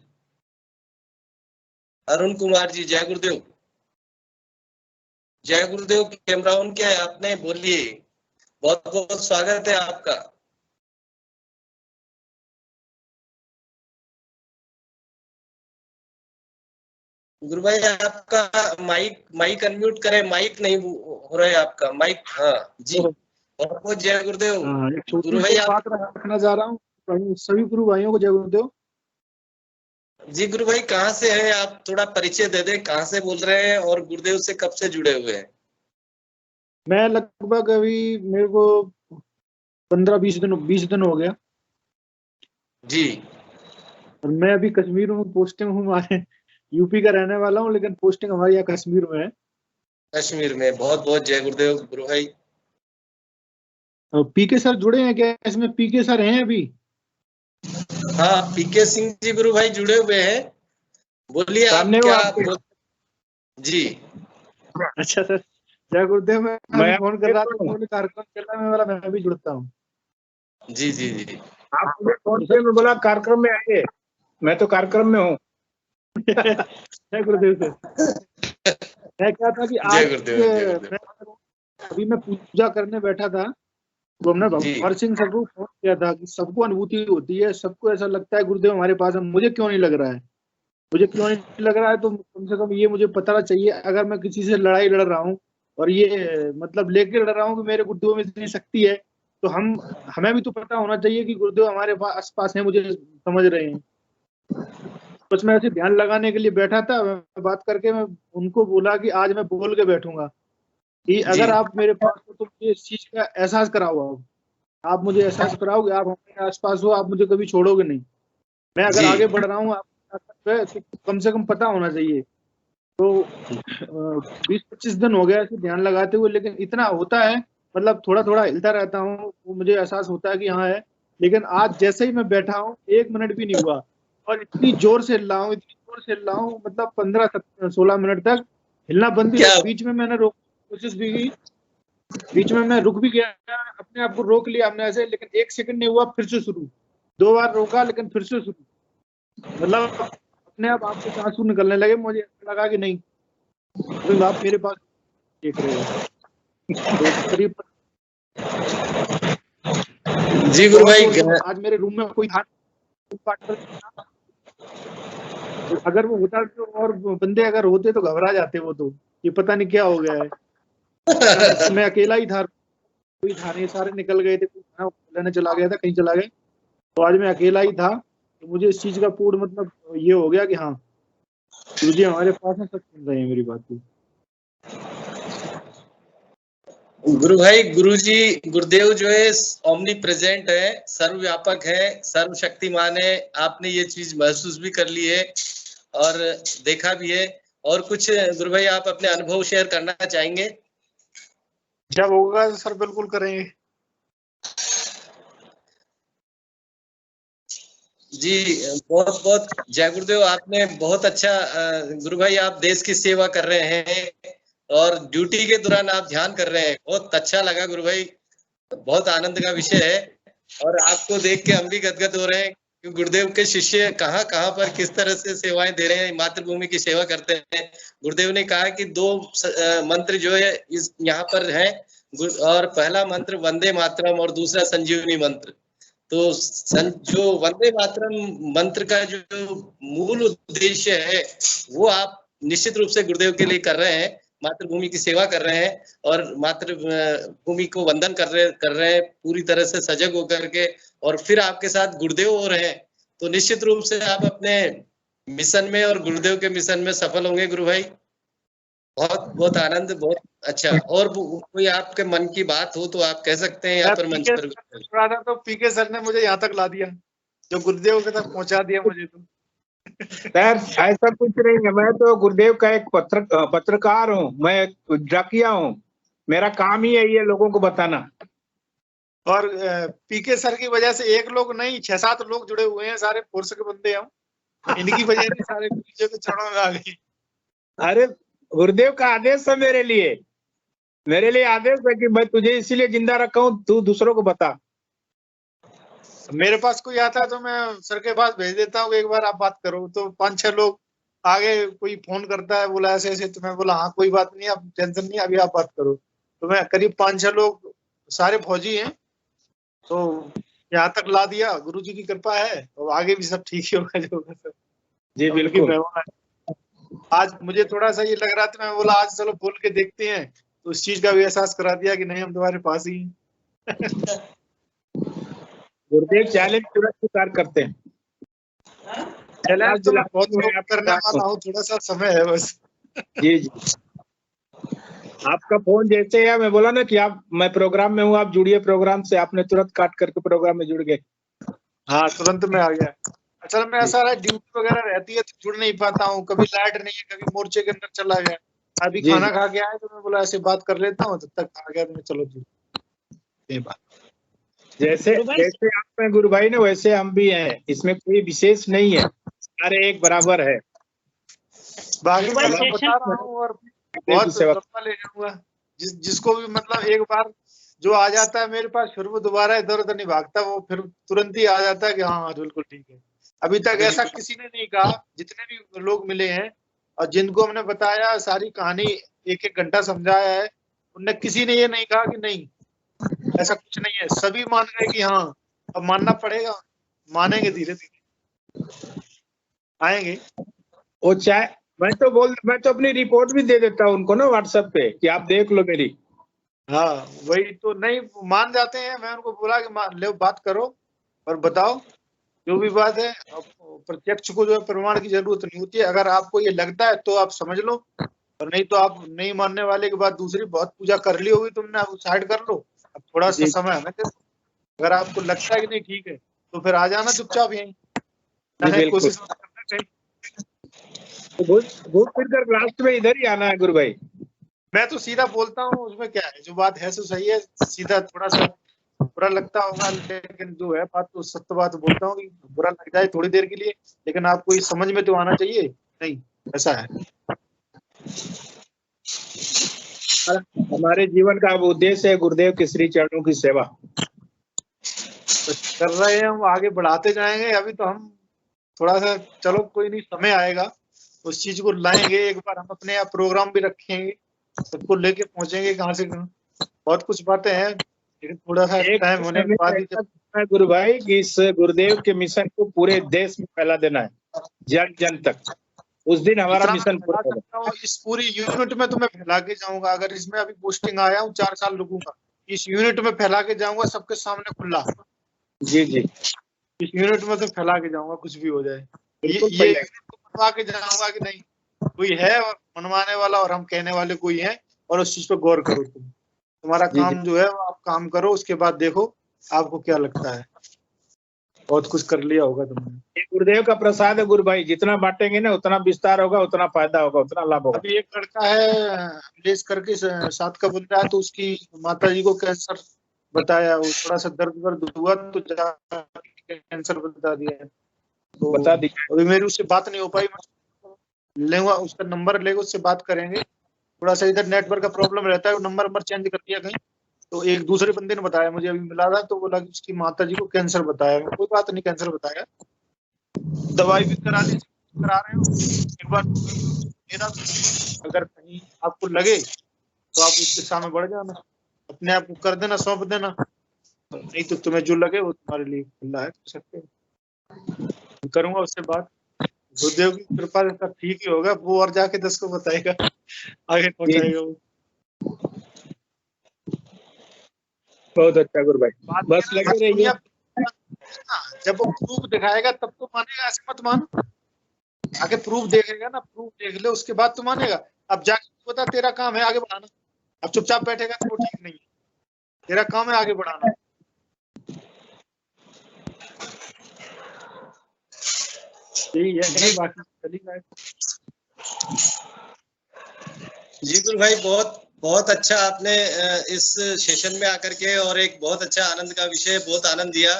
अरुण कुमार जी, जय गुरुदेव। जय गुरुदेव, कैमरा ऑन क्या है आपने? बोलिए, बहुत बहुत स्वागत है आपका। गुरु भाई आपका माइक अनम्यूट करें, माइक नहीं हो रहा है आपका माइक। हाँ जी, बहुत बहुत जय गुरुदेव। एक छोटी गुरु भाई सी बात रखना चाह रहा हूँ सभी गुरु भाइयों को। जय गुरुदेव। जी गुरु भाई, कहाँ से हैं आप? थोड़ा परिचय दे दें, कहाँ से बोल रहे हैं और गुरुदेव से कब से जुड़े हुए हैं? मैं लगभग अभी मेरे को 15-20 दिन हो गया। जी। और मैं अभी कश्मीर में पोस्टिंग हूँ, हमारे यूपी का रहने वाला हूँ, लेकिन पोस्टिंग हमारी यहाँ कश्मीर में है। कश्मीर में। बहुत बहुत जय गुरुदेव गुरु भाई। पीके सर जुड़े हैं क्या इसमें? पीके सर हैं अभी? हाँ, पीके सिंह जी गुरु भाई जुड़े हुए हैं। बोलिए आप सामने हो क्या आपके? जी। अच्छा सर, जय गुरुदेव। मैं मैं फोन कर रहा था, आपको- उन्होंने कार्यक्रम चल रहा है वाला, मैं भी जुड़ता हूँ। जी जी जी। आप मुझे फोन किया, मैं बोला कार्यक्रम में आइए, मैं तो कार्यक्रम में हूँ। जय गुरुदेव सर। मैं क्या था कि जय आज गुरुदेव, जय गुरुदेव। अभी मैं पूजा करने बैठा था, तो हमने जी। भगवान सिंह सर को फोन किया था कि सबको अनुभूति होती है, सबको ऐसा लगता है गुरुदेव हमारे पास है, मुझे क्यों नहीं लग रहा है, मुझे क्यों नहीं लग रहा है, तो कम से कम ये मुझे पता चाहिए। अगर मैं किसी से लड़ाई लड़ रहा हूँ और ये मतलब लेके लड़ रहा हूँ कि मेरे गुरुदेव में इतनी शक्ति है, तो हमें भी तो पता होना चाहिए कि गुरुदेव हमारे आस पास है, मुझे समझ रहे हैं। बस मैं ऐसे ध्यान लगाने के लिए बैठा था, मैं बात करके मैं उनको बोला कि आज मैं बोल के बैठूंगा कि अगर जी। आप मेरे पास हो तो मुझे इस चीज का एहसास कराओ। आप मुझे एहसास कराओ कि आप हमारे आसपास हो, आप मुझे कभी छोड़ोगे नहीं। मैं अगर जी। आगे बढ़ रहा हूँ आप तो कम से कम पता होना चाहिए। तो 20-25 दिन हो गया ऐसे ध्यान लगाते हुए, लेकिन इतना होता है, मतलब थोड़ा थोड़ा हिलता रहता हूँ, वो मुझे एहसास होता है कि हाँ है। लेकिन आज जैसे ही मैं बैठा हूँ 1 मिनट भी नहीं हुआ, और इतनी जोर से हिल रहा हूँ, इतनी जोर से हिल रहा हूँ, मतलब 15-16 मिनट तक हिलना बंद भी क्या? नहीं। बीच में मैंने रोक कोशिश भी की, बीच में मैं रुक भी गया, अपने आप को रोक लिया हमने ऐसे, लेकिन 1 सेकंड नहीं हुआ, फिर से शुरू। 2 बार रोका, लेकिन फिर से शुरू। मतलब अपने आप आंखों से आंसू निकलने लगे, मुझे ऐसा लगा कि नहीं तो आप मेरे पास देख रहे हो। तो करीब जी गुरु भाई। आज मेरे रूम में कोई था, अगर वो होता तो और बंदे अगर होते तो घबरा जाते वो, तो ये पता नहीं क्या हो गया है। मैं अकेला ही था, कोई था नहीं, सारे निकल गए थे, कोई लेने चला गया था, कहीं चला गया। तो आज मैं अकेला ही था, तो मुझे इस चीज का पूर्ण मतलब ये हो गया कि हाँ गुरु जी हमारे पास में, सब सुन रहे हैं मेरी बात को। गुरु भाई, गुरु जी गुरुदेव जो है ओमनी प्रेजेंट है, सर्वव्यापक है, सर्वशक्तिमान है। आपने ये चीज महसूस भी कर ली है और देखा भी है। और कुछ गुरु भाई आप अपने अनुभव शेयर करना चाहेंगे? जब होगा सर बिल्कुल करेंगे। जी बहुत बहुत जय गुरुदेव। आपने बहुत अच्छा गुरु भाई, आप देश की सेवा कर रहे हैं और ड्यूटी के दौरान आप ध्यान कर रहे हैं। बहुत अच्छा लगा गुरु भाई, बहुत आनंद का विषय है। और आपको देख के हम भी गदगद हो रहे हैं कि गुरुदेव के शिष्य कहाँ कहाँ पर किस तरह से सेवाएं दे रहे हैं, मातृभूमि की सेवा करते हैं। गुरुदेव ने कहा कि 2 मंत्र जो है इस यहाँ पर है, और पहला मंत्र वंदे मातरम और दूसरा संजीवनी मंत्र। तो जो वंदे मातरम मंत्र का जो मूल उद्देश्य है वो आप निश्चित रूप से गुरुदेव के लिए कर रहे हैं, मातृभूमि की सेवा कर रहे हैं और मातृभूमि को वंदन कर रहे हैं पूरी तरह से सजग होकर के, और फिर आपके साथ गुरुदेव हो रहे हैं। तो निश्चित रूप से आप अपने मिशन में और गुरुदेव के मिशन में सफल होंगे गुरु भाई। बहुत बहुत आनंद, बहुत अच्छा। और कोई आपके मन की बात हो तो आप कह सकते हैं यहाँ पर मंच पर। तो पीके सर ने मुझे यहाँ तक ला दिया, जो गुरुदेव के तक पहुंचा दिया मुझे। तो सर ऐसा कुछ नहीं है, मैं तो गुरुदेव का एक पत्रकार हूँ, मैं डाकिया हूँ, मेरा काम ही है ये लोगों को बताना। और पीके सर की वजह से एक लोग नहीं 6-7 लोग जुड़े हुए हैं, सारे फोर्स के बंदे हम, इनकी वजह से सारे गुरुदेव के चरणों में आ गए। अरे गुरुदेव का आदेश है मेरे लिए आदेश है कि मैं तुझे इसीलिए जिंदा रखा हूँ, तू दूसरों को बता। मेरे पास कोई आता है तो मैं सर के पास भेज देता हूँ, एक बार आप बात करो। तो 5-6 लोग आगे, कोई फोन करता है, बोला ऐसे ऐसे, तो मैं बोला हाँ कोई बात नहीं, आप टेंशन नहीं, अभी आप बात करो। तो मैं करीब 5-6 लोग, सारे फौजी हैं, तो यहाँ तक ला दिया। गुरु जी की कृपा है, तो आगे भी सब ठीक ही होगा जो होगा सर। जी बिल्कुल। आज मुझे थोड़ा सा ये लग रहा था, मैं बोला आज चलो बोल के देखते हैं, तो इस चीज का भी एहसास करा दिया कि नहीं हम तुम्हारे पास ही गुरुदेव चैलेंज तुरंत स्वीकार करते हैं। चैलेंज तो मैं बहुत करने वाला हूँ, थोड़ा सा समय है बस। जी जी, आपका फोन जैसे है, मैं बोला ना कि आप, मैं प्रोग्राम में हूँ, आप जुड़िए प्रोग्राम से, आपने तुरंत काट करके प्रोग्राम में जुड़ गए। हाँ, तुरंत में आ गया। असल में ऐसा है, ड्यूटी वगैरह रहती है तो जुड़ नहीं पाता हूँ, कभी लाइट नहीं है, कभी मोर्चे के अंदर चला गया। अभी जी खाना जी। खा के आया तो मैं बोला ऐसे बात कर लेता हूँ, तब तक आ गया तो मैं चलो जी, ये बात। जैसे जैसे आप में गुरु भाई ने, वैसे हम भी हैं, इसमें कोई विशेष नहीं है, सारे एक बराबर है। बाकी भाई, मैं सब बता रहा हूँ और बहुत लंबा ले जाऊंगा। जिसको भी मतलब एक बार जो आ जाता है मेरे पास, फिर वो दोबारा इधर उधर नहीं भागता, वो फिर तुरंत ही आ जाता है कि हाँ बिल्कुल ठीक है। अभी तक ऐसा किसी ने नहीं कहा, जितने भी लोग मिले हैं और जिनको हमने बताया, सारी कहानी एक एक घंटा समझाया है, उनने किसी ने ये नहीं कहा कि नहीं ऐसा कुछ नहीं है। सभी मान गए कि हाँ अब मानना पड़ेगा, मानेंगे, धीरे धीरे आएंगे। वो चाहे, मैं तो अपनी रिपोर्ट भी दे देता हूँ उनको ना व्हाट्सएप पे कि आप देख लो मेरी। हाँ वही तो, नहीं मान जाते हैं। मैं उनको बोला कि ले बात करो और बताओ जो भी बात है। प्रत्यक्ष को जो है प्रमाण की जरूरत नहीं होती है, अगर आपको ये लगता है तो आप समझ लो, और नहीं तो आप नहीं मानने वाले के बाद दूसरी बहुत पूजा कर ली होगी तुमने, आप साइड कर लो, अब थोड़ा सा समय हमें दे। अगर आपको लगता है कि नहीं ठीक है तो फिर आ जाना चुपचाप यहीं, कोशिश करना चाहिए। घूम फिर कर लास्ट में इधर ही आना है गुरु भाई। मैं तो सीधा बोलता हूँ, उसमें क्या है, जो बात है सो सही है, सीधा। थोड़ा सा बुरा लगता होगा, लेकिन जो है बात तो सत्य बात बोलता हूँ कि बुरा लग जाए थोड़ी देर के लिए, लेकिन आपको ये समझ में तो आना चाहिए। नहीं ऐसा है, हमारे जीवन का अब उद्देश्य है गुरुदेव के श्री चरणों की सेवा। तो कर रहे हैं हम, आगे बढ़ाते जाएंगे। अभी तो हम थोड़ा सा, चलो कोई नहीं, समय आएगा उस चीज को लाएंगे। एक बार हम अपने यहाँ प्रोग्राम भी रखेंगे, सबको लेके पहुंचेंगे कहाँ से कहाँ। बहुत कुछ बातें हैं, लेकिन थोड़ा सा टाइम होने के बाद ही। गुरु भाई कि इस गुरुदेव के मिशन को पूरे देश में फैला देना है, जन जन तक। उस दिन हमारा मिशन पूरा होगा। इस पूरी यूनिट में तो मैं फैला के जाऊंगा। अगर इसमें अभी पोस्टिंग आया हूँ, 4 साल रुकूंगा, इस यूनिट में फैला के जाऊंगा, सबके सामने खुला। जी जी, इस यूनिट में तो फैला के जाऊंगा, कुछ भी हो जाए। ये यूनिट को मनवा के जाऊंगा कि नहीं कोई है मनवाने वाला, और हम कहने वाले कोई है, और उस चीज पे गौर करो। तुम्हारा काम जो है वो आप काम करो, उसके बाद देखो आपको क्या लगता है। बहुत कुछ कर लिया होगा तुमने। गुरुदेव का प्रसाद है गुरु भाई, जितना बांटेंगे ना उतना विस्तार होगा, उतना फायदा होगा, उतना लाभ होगा। अभी एक लड़का है लेस करके 7 का बंदा है, तो उसकी माता जी को कैंसर बताया, वो थोड़ा सा दर्द हुआ तो कैंसर बता दिया, तो बता दिया। अभी मेरी उससे बात नहीं हो पाई। लेगा उसका नंबर, लेगा उससे बात करेंगे। थोड़ा सा इधर नेटवर्क का प्रॉब्लम रहता है, वो नंबर चेंज कर दिया कहीं। तो एक दूसरे बंदे ने बताया, मुझे अभी मिला था, तो बोला कि उसकी माता जी को कैंसर बताया। कोई बात नहीं, कैंसर बताया, दवाई भी करा ली, करा रहे हो। एक बार मेरा, अगर कहीं आपको लगे तो आप उसके सामने बढ़ जाना, अपने आप को कर देना, सौंप देना। नहीं तो तुम्हें जो लगे वो तुम्हारे लिए खुला है, कर सकते हो। करूंगा उससे बात, गुरुदेव की कृपा से सब ठीक ही होगा। वो और जाके 10 को बताएगा, आगे पहुंचाएगा वो। बहुत अच्छा गुरु भाई, बस लगे रहिए। जब वो प्रूफ दिखाएगा तब तो मानेगा, ऐसे मत मानो। आगे प्रूफ देखेगा ना, प्रूफ देख ले उसके बाद तो मानेगा। अब जाके बता, तेरा काम है आगे बढ़ाना। अब चुपचाप बैठेगा तो वो ठीक नहीं है। तेरा काम है आगे बढ़ाना। जी गुरु भाई, बहुत बहुत अच्छा आपने इस सेशन में आकर के, और एक बहुत अच्छा आनंद का विषय, बहुत आनंद दिया।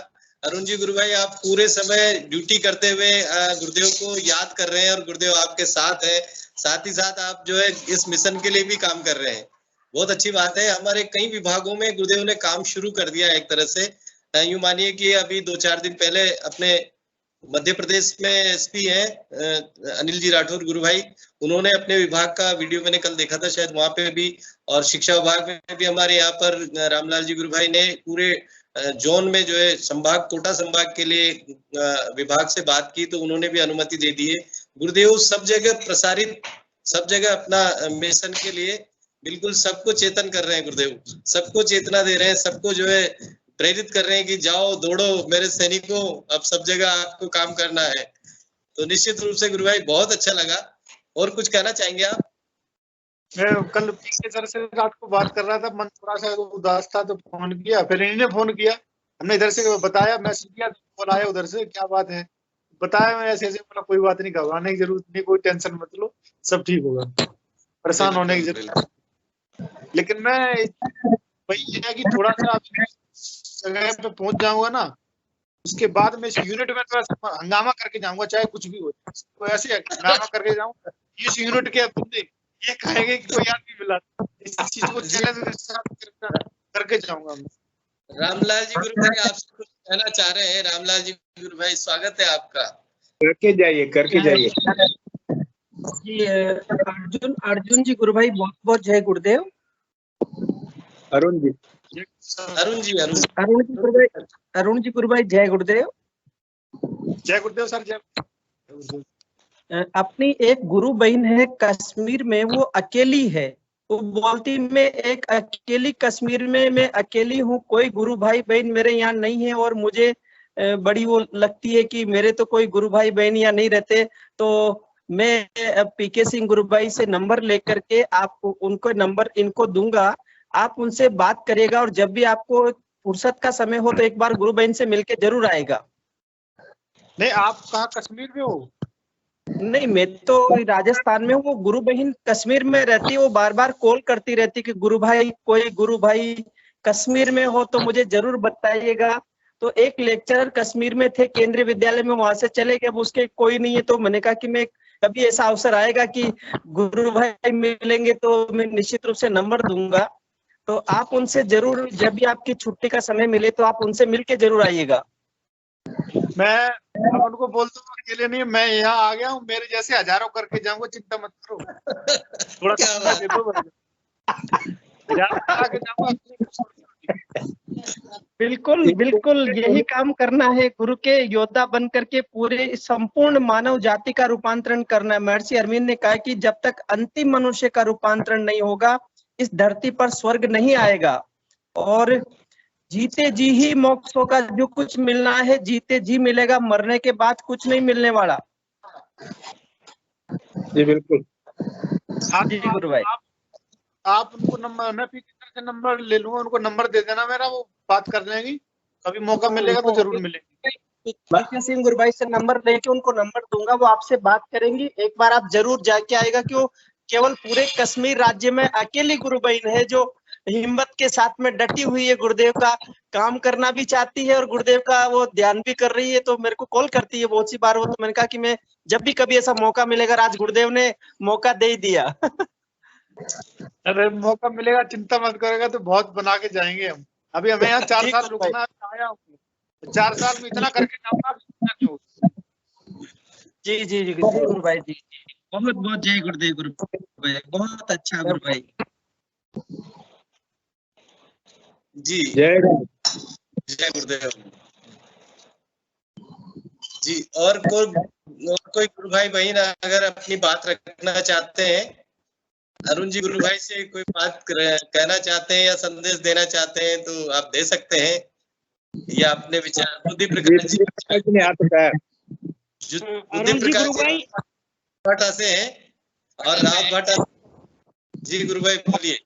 अरुण जी, गुरु भाई आप पूरे समय ड्यूटी करते हुए गुरुदेव को याद कर रहे हैं, और गुरुदेव आपके साथ है। साथ ही साथ आप जो है इस मिशन के लिए भी काम कर रहे हैं, बहुत अच्छी बात है। हमारे कई विभागों में गुरुदेव ने काम शुरू कर दिया एक तरह से। यूं मानिए कि अभी 2-4 दिन पहले अपने मध्य प्रदेश में एसपी है अनिल जी राठौर गुरु भाई, उन्होंने अपने विभाग का वीडियो मैंने कल देखा था, शायद वहां पे भी, और शिक्षा विभाग में भी हमारे यहाँ पर रामलाल जी गुरु भाई ने पूरे जोन में जो है संभाग, कोटा संभाग के लिए विभाग से बात की, तो उन्होंने भी अनुमति दे दी है। गुरुदेव सब जगह प्रसारित, सब जगह अपना मिशन के लिए बिल्कुल सबको चेतन कर रहे हैं। गुरुदेव सबको चेतना दे रहे हैं, सबको जो है प्रेरित कर रहे हैं कि जाओ दौड़ो मेरे सैनिकों, अब सब जगह आपको काम करना है। तो निश्चित रूप से गुरु भाई बहुत अच्छा लगा। और कुछ कहना चाहेंगे आप? मैं कल पीके सर से रात को बात कर रहा था, मन थोड़ा सा उदास था तो फोन किया, फिर इन्होंने फोन किया, हमने इधर से बताया, मैसेज किया, बोला है उधर से क्या बात है, बताया मैं ऐसे ऐसे, बोला कोई बात नहीं, घबराने की जरूरत नहीं, कोई टेंशन मत लो, सब ठीक होगा, परेशान होने की जरूरत। लेकिन मैं वही है कि थोड़ा सा जगह पे पहुंच जाऊंगा ना, उसके बाद मैं इस यूनिट में थोड़ा हंगामा करके जाऊंगा, चाहे कुछ भी हो, तो ऐसे हंगामा करके जाऊंगा। इस यूनिट के बंदे ये कहेंगे कि कोई आदमी मिला, इस चीज को चैलेंज करके जाऊंगा मैं। रामलाल जी गुरु भाई आपसे कुछ कहना चाह रहे हैं। रामलाल जी गुरु भाई स्वागत है आपका। करके जाइए, करके जाइए जी। अर्जुन जी गुरु भाई बहुत बहुत जय गुरुदेव। अरुण जी अरुण जी अरुण जी गुरु भाई जय गुरुदेव। जय गुरुदेव सर, जय। अपनी एक गुरु बहन है कश्मीर में, वो अकेली है, वो बोलती मैं एक अकेली कश्मीर में मैं अकेली हूँ, कोई गुरु भाई बहन मेरे यहाँ नहीं है, और मुझे बड़ी वो लगती है कि मेरे तो कोई गुरु भाई बहन यहाँ नहीं रहते। तो मैं पीके सिंह गुरु भाई से नंबर लेकर के आपको उनको नंबर इनको दूंगा, आप उनसे बात करिएगा, और जब भी आपको फुर्सत का समय हो तो एक बार गुरु बहन से मिलके जरूर आएगा। नहीं, आप कहाँ कश्मीर में हो? नहीं, मैं तो राजस्थान में हूँ, वो गुरु बहन कश्मीर में रहती है, वो बार बार कॉल करती रहती कि गुरु भाई, कोई गुरु भाई कश्मीर में हो तो मुझे जरूर बताइएगा। तो एक लेक्चरर कश्मीर में थे केंद्रीय विद्यालय में, वहां से चले गए, अब उसके कोई नहीं है, तो मैंने कहा कि मैं कभी ऐसा अवसर आएगा कि गुरु भाई मिलेंगे तो मैं निश्चित रूप से नंबर दूंगा, तो आप उनसे जरूर, जब भी आपकी छुट्टी का समय मिले तो आप उनसे मिलके जरूर आइएगा। मैं उनको बोलता हूँ अकेले नहीं, मैं यहाँ आ गया हूँ, मेरे जैसे हजारों करके जाऊंगा, चिंता मत करो, थोड़ा सा दे दो, हजार के जाऊंगा। बिल्कुल बिल्कुल, यही काम करना है, गुरु के योद्धा बन करके पूरे संपूर्ण मानव जाति का रूपांतरण करना है। महर्षि अरविंद ने कहा कि जब तक अंतिम मनुष्य का रूपांतरण नहीं होगा इस धरती पर स्वर्ग नहीं आएगा, और जीते जी ही मोक्ष होगा, जो कुछ मिलना है जीते जी मिलेगा, मरने के बाद कुछ नहीं मिलने वाला। जी बिल्कुल। जी गुरु भाई, आप उनको नंबर, मैं पीके से नंबर ले लूंगा, उनको नंबर दे देना मेरा, वो बात कर लेंगी, कभी मौका मिलेगा तो जरूर मिलेंगे। पीके सिंह गुरु भाई से नंबर लेके उनको नंबर दूंगा, वो आपसे बात करेंगी, एक बार आप जरूर जाके आएगा कि वो केवल पूरे कश्मीर राज्य में अकेली गुरु बहन है जो हिम्मत के साथ में डटी हुई है, गुरुदेव का काम करना भी चाहती है और गुरुदेव का वो ध्यान भी कर रही है। तो मेरे को कॉल करती है बहुत सी बार वो, तो मैंने कहा कि मैं जब भी कभी ऐसा मौका मिलेगा, आज गुरुदेव ने मौका दे ही दिया। अरे मौका मिलेगा, चिंता मत करेगा, तो बहुत बना के जाएंगे हम। अभी हमें यहाँ 4 साल रुकना आया हूँ, 4 साल में इतना करके जाऊंगा। जी जी जी गुरु भाई, जी बहुत बहुत जय गुरुदेव गुरु भाई, बहुत अच्छा गुरु भाई जी। जय गुरुदेव जी। और कोई गुरु भाई बहन अगर अपनी बात रखना चाहते हैं, अरुण जी गुरु भाई से कोई बात कहना चाहते हैं या संदेश देना चाहते हैं तो आप दे सकते हैं, या अपने विचार बुद्धि प्रकाश जी भाटा से हैं और राव भाटा। जी गुरु भाई बोलिए।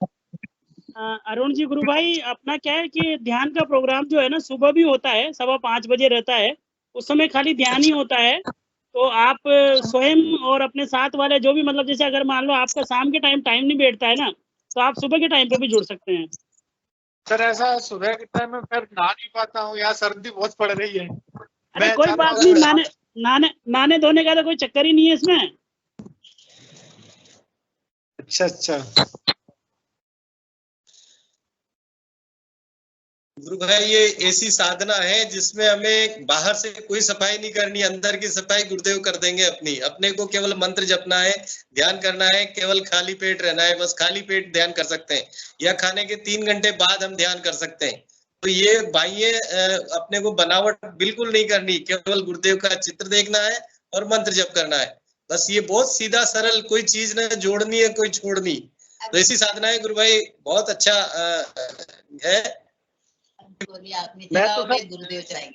अरुण जी गुरु भाई, अपना क्या है कि ध्यान का प्रोग्राम जो है ना सुबह भी होता है, 5:15 बजे रहता है, उस समय खाली ध्यान ही होता है। तो आप स्वयं और अपने साथ वाले जो भी, मतलब जैसे अगर मान लो आपका शाम के टाइम नहीं बैठता है ना, तो आप सुबह के टाइम पे भी जुड़ सकते हैं। सर ऐसा सुबह के टाइम में फिर नहा नहीं पाता हूँ, यहाँ सर्दी बहुत पड़ रही है। अरे कोई बात नहीं, नहाने धोने का तो कोई चक्कर ही नहीं है इसमें। अच्छा। गुरु भाई ये ऐसी साधना है जिसमें हमें बाहर से कोई सफाई नहीं करनी, अंदर की सफाई गुरुदेव कर देंगे अपनी। अपने को केवल मंत्र जपना है, ध्यान करना है, केवल खाली पेट रहना है, बस खाली पेट ध्यान कर सकते हैं, या खाने के 3 घंटे बाद हम ध्यान कर सकते हैं। तो ये बाह्य अपने को बनावट बिल्कुल नहीं करनी, केवल गुरुदेव का चित्र देखना है और मंत्र जप करना है, बस। ये बहुत सीधा सरल, कोई चीज न जोड़नी है कोई छोड़नी। तो ऐसी साधना है गुरु भाई, बहुत अच्छा है। मैं तो गुरुदेव चाहिए।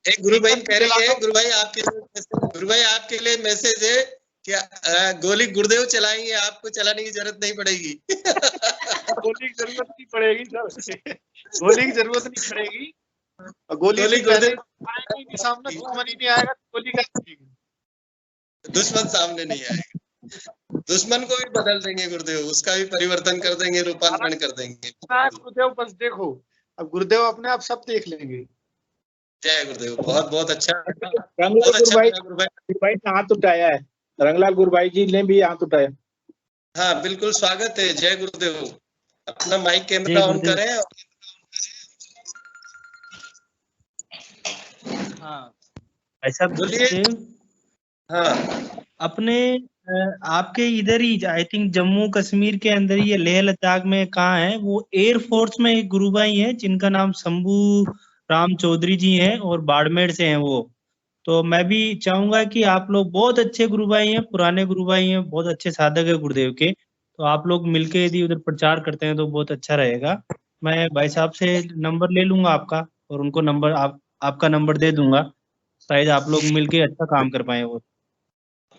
एक गुरु भाई कह रही है, गुरु भाई आपके गुरु भाई आपके लिए मैसेज है कि गोली गुरुदेव चलाएंगे, आपको चलाने की जरूरत नहीं पड़ेगी। गोली की जरूरत नहीं पड़ेगी सर, गोली की जरूरत नहीं पड़ेगी। गोली गुरुदेव आएगी सामने, दुश्मन ही नहीं आएगा, गोली का दुश्मन सामने नहीं आएगा। दुश्मन को भी बदल देंगे गुरुदेव, उसका भी परिवर्तन कर देंगे, रूपांतरण कर देंगे। गुरुदेव बस देखो, अब गुरुदेव अपने आप सब देख लेंगे। जय गुरुदेव, बहुत बहुत अच्छा, रंगलाल बहुत अच्छा गुरुभाई, लगा गुरुभाई। गुरुभाई ने हाथ उठाया है, रंगलाल गुरुभाई जी ने भी हाथ उठाया। हाँ बिल्कुल, स्वागत है। जय गुरुदेव। अपना माइक कैमरा ऑन करें। हाँ ऐसा बोलिए। हाँ अपने आपके इधर ही आई थिंक जम्मू कश्मीर के अंदर ही, लेह लद्दाख में कहाँ है वो, एयरफोर्स में एक गुरु भाई है जिनका नाम शंभू राम चौधरी जी हैं और बाड़मेर से हैं वो। तो मैं भी चाहूंगा कि आप लोग, बहुत अच्छे गुरु भाई हैं, पुराने गुरु भाई हैं, बहुत अच्छे साधक है गुरुदेव के, तो आप लोग मिलके यदि उधर प्रचार करते हैं तो बहुत अच्छा रहेगा। मैं भाई साहब से नंबर ले लूंगा आपका और उनको नंबर आपका नंबर दे दूंगा, शायद आप लोग मिलके अच्छा काम कर पाए वो।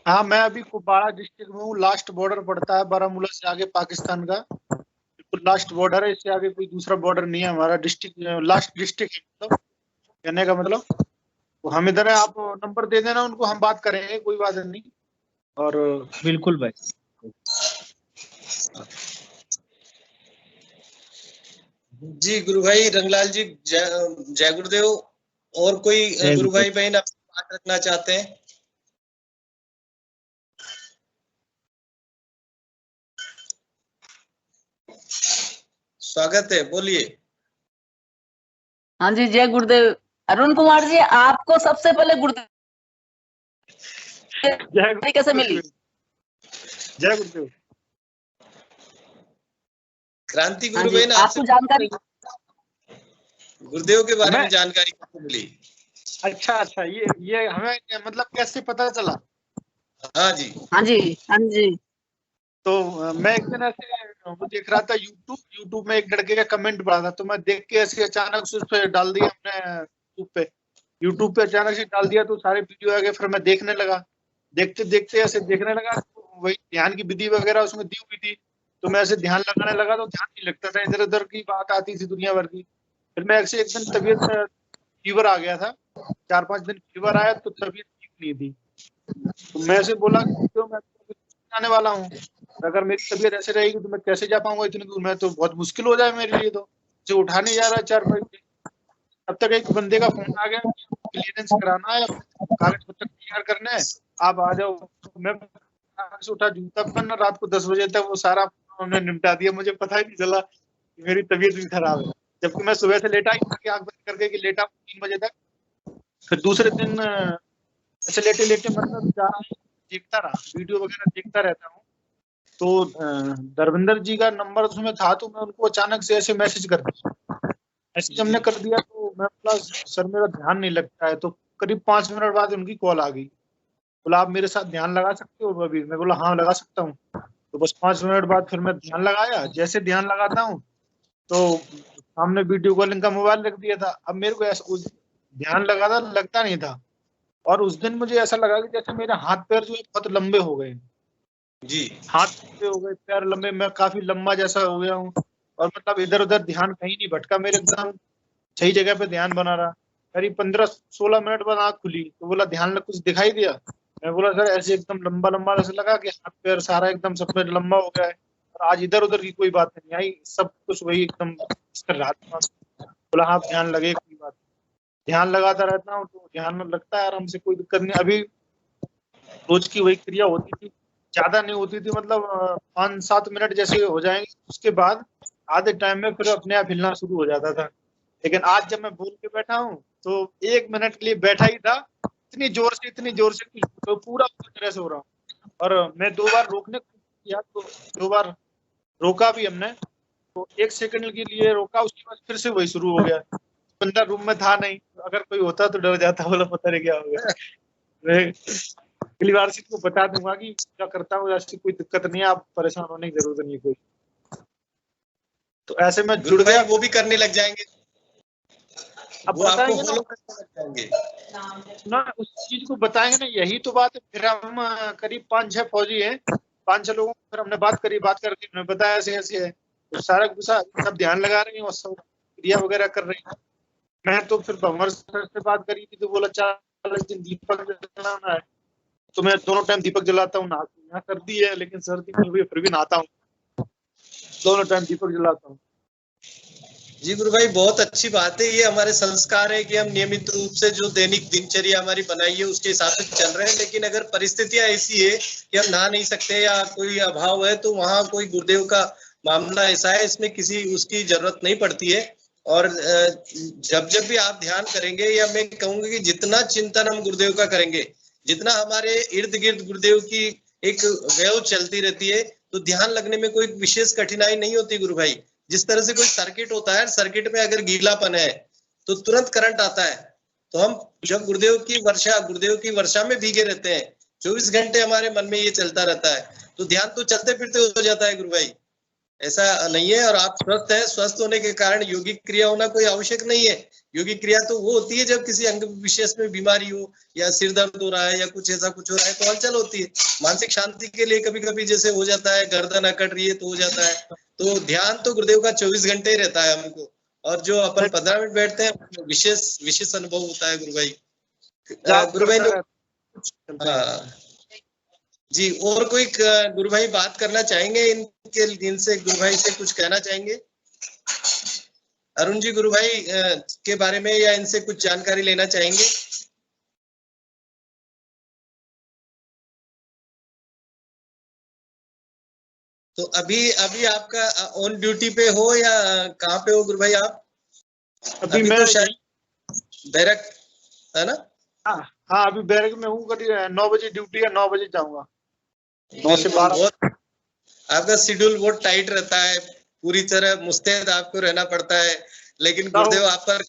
हाँ मैं अभी कुपवाड़ा डिस्ट्रिक्ट में हूँ, लास्ट बॉर्डर पड़ता है बारामूला से आगे पाकिस्तान का, बिल्कुल लास्ट बॉर्डर है, इससे आगे कोई दूसरा बॉर्डर नहीं है हमारा। डिस्ट्रिक्ट लास्ट डिस्ट्रिक्ट है, मतलब कहने का मतलब। तो हम इधर है, आप नंबर दे देना उनको, हम बात करेंगे, कोई बात नहीं। और बिल्कुल भाई। जी गुरु भाई, रंगलाल जी, जय गुरुदेव। और कोई गुरु भाई बहन आप बात रखना चाहते हैं? स्वागत है, बोलिए। हाँ जी, जय गुरुदेव। अरुण कुमार जी, आपको सबसे पहले गुरुदेव कैसे मिली? जय गुरुदेव। क्रांति गुरु बहन, आपको जानकारी गुरुदेव के बारे में जानकारी कैसे मिली? अच्छा अच्छा, ये हमें मतलब कैसे पता चला? हाँ जी, हाँ जी, हाँ जी। तो मैं एक दिन ऐसे वो देख रहा था यूट्यूब में, एक लड़के का कमेंट पड़ा था, तो मैं देख के ऐसे अचानक से उस पर डाल दिया हमने, यूट्यूब पे अचानक से डाल दिया, तो सारे वीडियो आ गए। फिर मैं देखने लगा, देखते देखते ऐसे देखने लगा, तो वही ध्यान की विधि वगैरह उसमें दी हुई थी, तो मैं ऐसे ध्यान लगाने लगा, तो ध्यान नहीं लगता था, इधर उधर की बात आती थी दुनिया भर की। फिर मैं ऐसे एक दिन तबीयत फीवर आ गया था, 4-5 दिन फीवर आया, तो तबीयत ठीक नहीं थी। तो मैं ऐसे बोला तो मैं आने वाला हूँ, अगर मेरी तबीयत ऐसे रहेगी तो मैं कैसे जा पाऊंगा इतनी दूर में, तो बहुत मुश्किल हो जाए मेरे लिए। तो जो उठा नहीं जा रहा है 4-5 दिन, तब तक एक बंदे का फोन आ गया, क्लियरेंस कराना है, कागज पत्र तैयार करने हैं, आप आ जाओ। मैं उठा, जूता पहना, रात को 10 बजे तक वो सारा हमने निपटा दिया, मुझे पता ही नहीं चला कि मेरी तबीयत भी खराब है। जबकि मैं सुबह से लेटा ही आंख बंद करके कि लेटा 3 बजे तक। फिर दूसरे दिन ऐसे लेटे लेटे मतलब देखता रहा, वीडियो वगैरह देखता रहता हूँ। तो धर्मेंद्र जी का नंबर उसमें था, तो मैं उनको अचानक से ऐसे मैसेज कर दिया। ऐसे हमने कर दिया, तो मैं बोला सर मेरा ध्यान नहीं लगता है। तो करीब 5 मिनट बाद उनकी कॉल आ गई, बोला आप मेरे साथ ध्यान लगा सकते हो अभी? मैं बोला हाँ लगा सकता हूँ। तो बस 5 मिनट बाद फिर मैं ध्यान लगाया। जैसे ध्यान लगाता हूँ तो सामने वीडियो कॉलिंग का मोबाइल रख दिया था। अब मेरे को ऐसा ध्यान लगाता लगता नहीं था, और उस दिन मुझे ऐसा लगा कि जैसे मेरे हाथ पैर जो है बहुत लंबे हो गए जी, हाथ लंबे हो गए, पैर लंबे, मैं काफी लंबा जैसा हो गया हूँ। और मतलब इधर उधर ध्यान कहीं नहीं भटका, मेरे एकदम सही जगह पे ध्यान बना रहा। करीब 15-16 मिनट बाद आँख खुली, तो बोला ध्यान कुछ दिखाई दिया? मैं बोला सर ऐसे एकदम लंबा लंबा ऐसे लगा कि हाथ पैर सारा एकदम सब में लंबा हो गया है, और आज इधर उधर की कोई बात नहीं आई, सब कुछ वही एकदम कर रहा था। बोला हाँ ध्यान लगे, कोई बात नहीं। ध्यान लगाता रहता हूँ तो ध्यान में लगता है आराम से, कोई दिक्कत नहीं। अभी रोज की वही क्रिया होती थी, ज्यादा नहीं होती थी, मतलब 5-7 मिनट जैसे हो जाएंगे, उसके बाद आधे टाइम में फिर अपने आप हिलना शुरू हो जाता था। लेकिन आज जब मैं बोल के बैठा हूँ तो 1 मिनट के लिए बैठा ही था, इतनी जोर से तो पूरा तरह से हो रहा हूँ। और मैं 2 बार रोकने किया, तो 2 बार रोका भी हमने, तो 1 सेकंड के लिए रोका, उसके बाद फिर से वही शुरू हो गया। बंदा रूम में था नहीं, अगर कोई होता तो डर जाता, बोला पता नहीं क्या हो गया। मैं अगली बार से को बता दूंगा कि क्या करता हूँ, ऐसी कोई दिक्कत नहीं है, आप परेशान होने की जरूरत नहीं कोई। तो ऐसे में जुड़ गया, वो भी करने लग जाएंगे। अब वो आपको बताएंगे ना, फॉलो करने लग जाएंगे। ना उस चीज को बताएंगे ना, यही तो बात है। फिर हम करीब 5-6 फौजी हैं, 5-6 लोगों को फिर हमने बात करके उन्हें बताया ऐसे ऐसे है, तो सारा सब ध्यान लगा रहे हैं और सब क्रिया वगैरह कर रहे हैं। मैं तो फिर भंवर सर से बात करी थी, तो बोला 40 दिन दीपक जलाना है, तो मैं दोनों टाइम दीपक जलाता हूँ। नहा सर्दी है लेकिन सर्दी में भी फिर भी नहाता हूँ, दोनों टाइम दीपक जलाता हूँ। जी गुरु भाई, बहुत अच्छी बात है। ये हमारे संस्कार है कि हम नियमित रूप से जो दैनिक दिनचर्या हमारी बनाई है उसके हिसाब से चल रहे हैं। लेकिन अगर परिस्थितियां ऐसी है कि हम नहा नहीं सकते या कोई अभाव है, तो वहां कोई गुरुदेव का मामला ऐसा है, इसमें किसी उसकी जरूरत नहीं पड़ती है। और जब जब भी आप ध्यान करेंगे, या मैं कहूंगा कि जितना चिंतन हम गुरुदेव का करेंगे, जितना हमारे इर्द गिर्द गुरुदेव की एक वेव चलती रहती है, तो ध्यान लगने में कोई विशेष कठिनाई नहीं होती गुरु भाई। जिस तरह से कोई सर्किट होता है, सर्किट में अगर गीलापन है तो तुरंत करंट आता है। तो हम जब गुरुदेव की वर्षा में भीगे रहते हैं, 24 घंटे हमारे मन में ये चलता रहता है, तो ध्यान तो चलते फिरते हो जाता है गुरु भाई, ऐसा नहीं है। और आप स्वस्थ हैं, स्वस्थ होने के कारण योगिक क्रिया होना कोई आवश्यक नहीं है। योगिक क्रिया तो वो होती है जब किसी अंग विशेष में बीमारी हो, या सिर दर्द हो रहा है, या कुछ ऐसा कुछ हो रहा है, तो हलचल होती है। मानसिक शांति के लिए कभी कभी जैसे हो जाता है, गर्दन अकड़ रही है तो हो जाता है। तो ध्यान तो गुरुदेव का 24 घंटे ही रहता है हमको। और जो अपन 15 मिनट बैठते हैं, विशेष अनुभव होता है गुरु भाई। गुरु भाई हाँ जी, और कोई गुरु भाई बात करना चाहेंगे इनसे गुरु भाई से कुछ कहना चाहेंगे? अरुण जी गुरु भाई के बारे में या इनसे कुछ जानकारी लेना चाहेंगे? तो अभी आपका ऑन ड्यूटी पे हो या कहाँ पे हो गुरु भाई आप? अभी मैं तो शायद बैरक है ना? हाँ अभी बैरक में हूँ। करीब 9 बजे ड्यूटी है, 9 बजे जाऊंगा, 9 से 12। आपका शेड्यूल बहुत टाइट रहता है, पूरी तरह मुस्तैद आपको रहना पड़ता है। लेकिन गुरुदेव आप पर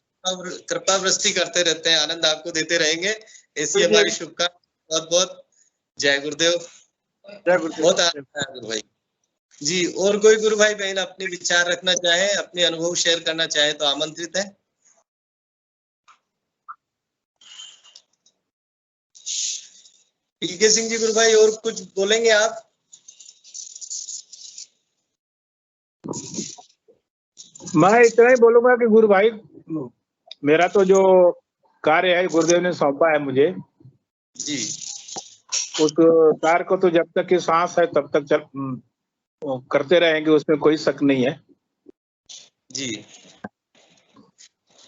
कृपा वृष्टि करते रहते हैं, आनंद आपको देते रहेंगे। ऐसी हमारी शुभकामनाएं। बहुत बहुत जय गुरुदेव। बहुत आनंद आया गुरु भाई जी। और कोई गुरु भाई बहन अपने विचार रखना चाहे, अपने अनुभव शेयर करना चाहे तो आमंत्रित है। पीके सिंह जी गुरु भाई, और कुछ बोलेंगे आप? मैं इतना ही बोलूंगा कि गुरु भाई, मेरा तो जो कार्य है गुरुदेव ने सौंपा है मुझे जी, उस कार्य को तो जब तक की सांस है तब तक करते रहेंगे, उसमें कोई शक नहीं है जी।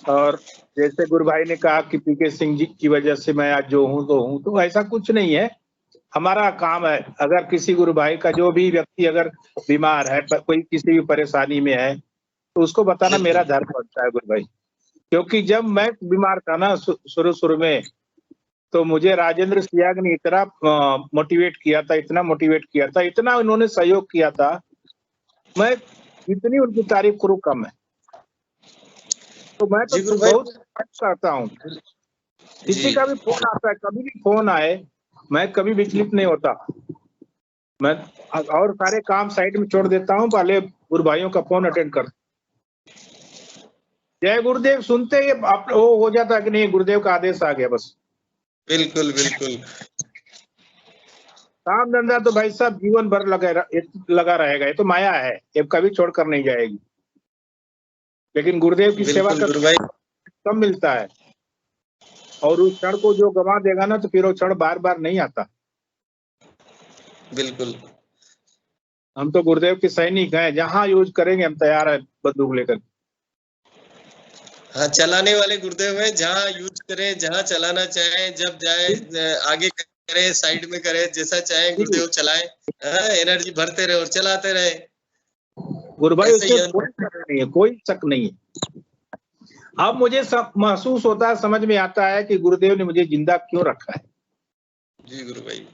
और जैसे गुरु भाई ने कहा कि पीके सिंह जी की वजह से मैं आज जो हूँ तो ऐसा कुछ नहीं है। हमारा काम है, अगर किसी गुरु भाई का जो भी व्यक्ति अगर बीमार है, कोई किसी भी परेशानी में है, तो उसको बताना मेरा धर्म बनता है गुरु भाई। क्योंकि जब मैं बीमार था ना शुरू में, तो मुझे राजेंद्र सियाग ने इतना मोटिवेट किया था, इतना उन्होंने सहयोग किया था, मैं इतनी उनकी तारीफ करूं कम है। तो मैं तो बहुत करता हूँ, किसी का भी फोन आता है, कभी भी फोन आए, मैं कभी विचलित नहीं होता। मैं और सारे काम साइड में छोड़ देता हूँ, पहले गुरु भाइयों का फोन अटेंड कर। जय गुरुदेव सुनते ही आप वो हो जाता कि नहीं, गुरुदेव का आदेश आ गया बस। बिल्कुल बिल्कुल। काम धंधा तो भाई साहब जीवन भर लगा रहेगा, ये तो माया है, ये कभी छोड़कर नहीं जाएगी। लेकिन गुरुदेव की सेवा कर कब मिलता है, और उस क्षण को जो गवा देगा ना, तो फिर वो क्षण बार बार नहीं आता। बिल्कुल। हम तो गुरुदेव के सैनिक हैं, जहां यूज करेंगे हम तैयार है बंदूक लेकर। हाँ, चलाने वाले गुरुदेव हैं, जहाँ यूज करें, जहाँ चलाना चाहे, जब जाए आगे करे, साइड में करे, जैसा चाहे गुरुदेव चलाए। एनर्जी भरते रहे और चलाते रहे। गुरु भाई उसमें कोई शक नहीं है, कोई शक नहीं है। अब मुझे महसूस होता है, समझ में आता है कि गुरुदेव ने मुझे जिंदा क्यों रखा है। जी गुरु भाई,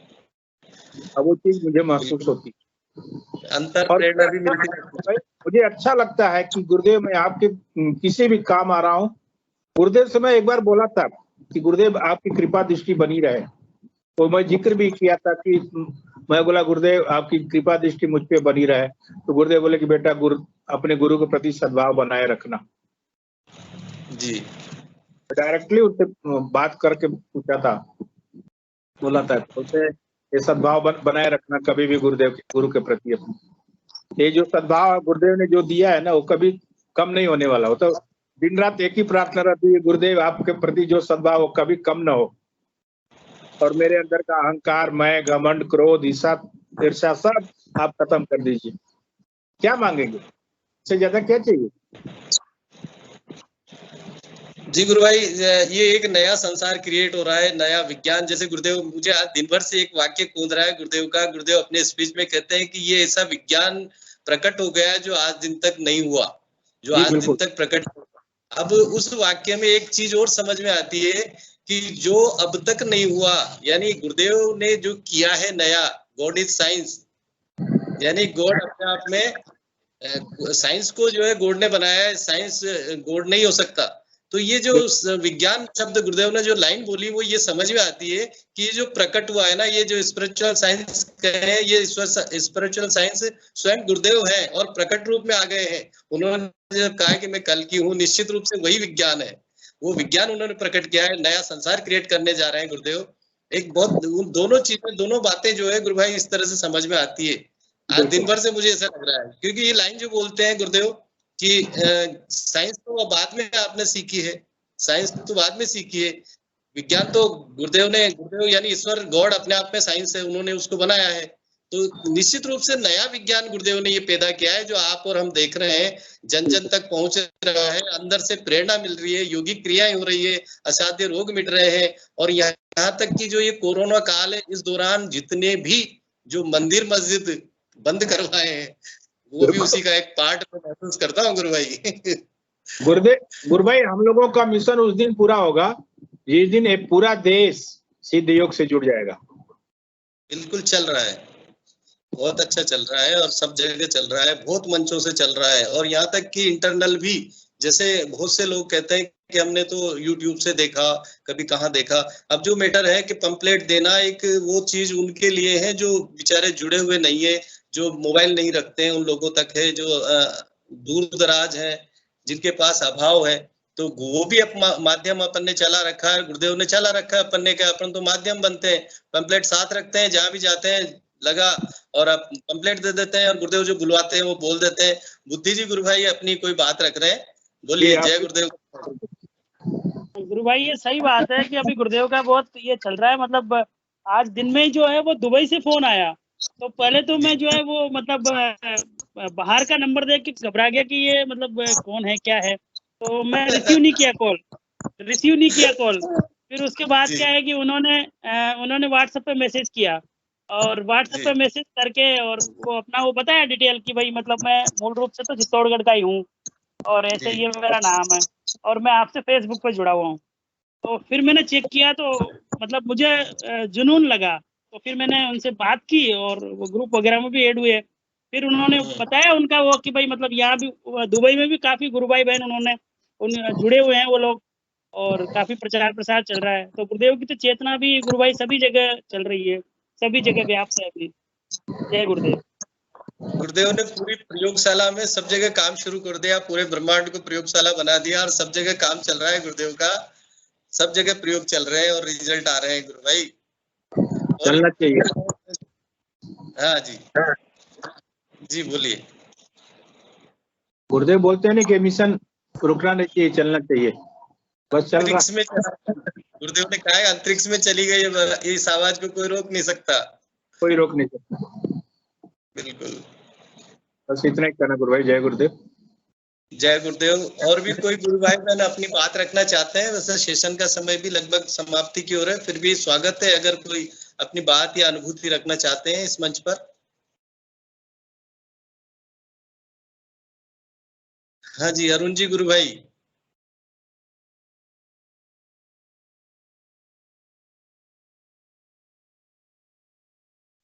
अब वो चीज मुझे महसूस होती है, अंतर प्रेरणा भी मिलती है। मुझे अच्छा लगता है कि गुरुदेव मैं आपके किसी भी काम आ रहा हूँ। गुरुदेव से मैं एक बार बोला था कि गुरुदेव आपकी कृपा दृष्टि बनी रहे, तो मैं जिक्र भी किया था कि मैं बोला गुरुदेव आपकी कृपा दृष्टि मुझ पे बनी रहे। तो गुरुदेव बोले कि बेटा अपने गुरु के प्रति सद्भाव बनाए रखना। जी। डायरेक्टली उससे बात करके पूछा था, बोला था उसे ये सद्भाव बनाए रखना कभी भी गुरु के प्रति अपने। ये जो सद्भाव गुरुदेव ने जो दिया है ना वो कभी कम नहीं होने वाला हो। तो दिन रात एक ही प्रार्थना रहती है, गुरुदेव आपके प्रति जो सद्भाव हो कभी कम ना हो, और मेरे अंदर का अहंकार, मैं, घमंड, क्रोध, ईर्ष्या सब आप खत्म कर दीजिए। क्या मांगेंगे, इससे ज्यादा क्या चाहिए? जी गुरु भाई, ये एक नया संसार क्रिएट हो रहा है, नया विज्ञान। जैसे गुरुदेव मुझे आज दिन भर से एक वाक्य कूद रहा है गुरुदेव का। गुरुदेव अपने स्पीच में कहते हैं कि ये ऐसा विज्ञान प्रकट हो गया है जो आज दिन तक नहीं हुआ, जो आज दिन तक प्रकट। अब उस वाक्य में एक चीज और समझ में आती है कि जो अब तक नहीं हुआ, यानी गुरुदेव ने जो किया है नया, गॉड इज साइंस, यानी गॉड अपने आप में, साइंस को जो है गॉड ने बनाया है, साइंस गॉड नहीं हो सकता। तो ये जो विज्ञान शब्द गुरुदेव ने जो लाइन बोली वो ये समझ में आती है कि ये जो प्रकट हुआ है ना, ये जो स्पिरिचुअल साइंस कहे, ये स्पिरिचुअल साइंस स्वयं गुरुदेव है और प्रकट रूप में आ गए हैं। उन्होंने जो कहा कि मैं कल की हूँ, निश्चित रूप से वही विज्ञान है, वो विज्ञान उन्होंने प्रकट किया है। नया संसार क्रिएट करने जा रहे हैं गुरुदेव। एक बहुत दोनों चीजें, दोनों बातें जो है गुरु भाई इस तरह से समझ में आती है आज दिन भर से, मुझे ऐसा लग रहा है। क्योंकि ये लाइन जो बोलते हैं गुरुदेव कि साइंस तो बाद में आपने सीखी है, साइंस तो बाद में सीखी है, विज्ञान तो गुरुदेव यानी ईश्वर गॉड अपने आप में साइंस है, उन्होंने उसको बनाया है। तो निश्चित रूप से नया विज्ञान गुरुदेव ने ये पैदा किया है जो आप और हम देख रहे हैं, जन जन तक पहुंच रहा है, अंदर से प्रेरणा मिल रही है, योगिक क्रियाएं हो रही है, असाध्य रोग मिट रहे हैं। और यहाँ तक कि जो ये कोरोना काल है, इस दौरान जितने भी जो मंदिर मस्जिद बंद करवाए हैं वो भी उसी का एक पार्ट में महसूस करता हूँ गुरु भाई। गुरु भाई, हम लोगों का मिशन उस दिन पूरा होगा जिस दिन एक पूरा देश सिद्ध योग से जुड़ जाएगा। बिल्कुल चल रहा है, बहुत अच्छा चल रहा है और सब जगह चल रहा है, बहुत मंचों से चल रहा है। और यहाँ तक कि इंटरनल भी, जैसे बहुत से लोग कहते हैं कि हमने तो YouTube से देखा, कभी कहाँ देखा। अब जो मैटर है कि पंपलेट देना एक वो चीज उनके लिए है जो बेचारे जुड़े हुए नहीं है, जो मोबाइल नहीं रखते हैं, उन लोगों तक है, जो दूर दराज है, जिनके पास अभाव है। तो वो भी माध्यम अपन ने चला रखा है, गुरुदेव ने चला रखा है अपन ने, क्या अपन तो माध्यम बनते हैं, पंपलेट साथ रखते हैं, जहां भी जाते हैं लगा और आप पंपलेट दे देते हैं और गुरुदेव जो बुलवाते हैं वो बोल देते हैं। बुद्धि जी गुरु भाई अपनी कोई बात रख रहे हैं, बोलिए। जय गुरुदेव। गुरु भाई ये सही बात है कि अभी गुरुदेव का बहुत ये चल रहा है। मतलब आज दिन में जो है वो दुबई से फोन आया, तो पहले तो मैं जो है वो मतलब बाहर का नंबर देख के घबरा गया कि ये मतलब कौन है क्या है, तो मैं रिसीव नहीं किया कॉल। फिर उसके बाद क्या है कि उन्होंने व्हाट्सएप पे मैसेज किया, और व्हाट्सएप पे मैसेज करके और वो अपना वो बताया डिटेल कि भाई मतलब मैं मूल रूप से तो चित्तौड़गढ़ का ही हूँ और ऐसे ये मेरा नाम है और मैं आपसे फेसबुक पे जुड़ा हुआ हूँ। तो फिर मैंने चेक किया तो मतलब मुझे जुनून लगा, तो फिर मैंने उनसे बात की और वो ग्रुप वगैरह में भी ऐड हुए। फिर उन्होंने बताया उनका वो कि भाई मतलब यहाँ भी दुबई में भी काफी गुरु भाई बहन उन्होंने जुड़े हुए हैं वो लोग, और काफी प्रचार प्रसार चल रहा है। तो गुरुदेव की तो चेतना भी गुरु भाई सभी जगह चल रही है, सभी जगह व्याप्त है अभी। जय गुरुदेव। गुरुदेव ने पूरी प्रयोगशाला में सब जगह काम शुरू कर दिया, पूरे ब्रह्मांड को प्रयोगशाला बना दिया और सब जगह काम चल रहा है गुरुदेव का, सब जगह प्रयोग चल रहे हैं और रिजल्ट आ रहे हैं गुरु भाई। चलना चाहिए। हाँ जी, जी बोलिए। गुरुदेव बोलते हैं ना कि मिशन रुकना नहीं चाहिए, चलना चाहिए, बस चल रहा। में गुरुदेव ने कहा है अंतरिक्ष में चली गई, इस आवाज को कोई रोक नहीं सकता, कोई रोक नहीं सकता। बिल्कुल, बस इतना ही कहना गुरु भाई। जय गुरुदेव। जय गुरुदेव। और भी कोई गुरु भाई बहन अपनी बात रखना चाहते हैं? वैसे सेशन का समय भी लगभग समाप्ति की ओर है, फिर भी स्वागत है अगर कोई अपनी बात या अनुभूति रखना चाहते हैं इस मंच पर। हाँ जी, अरुण जी गुरु भाई।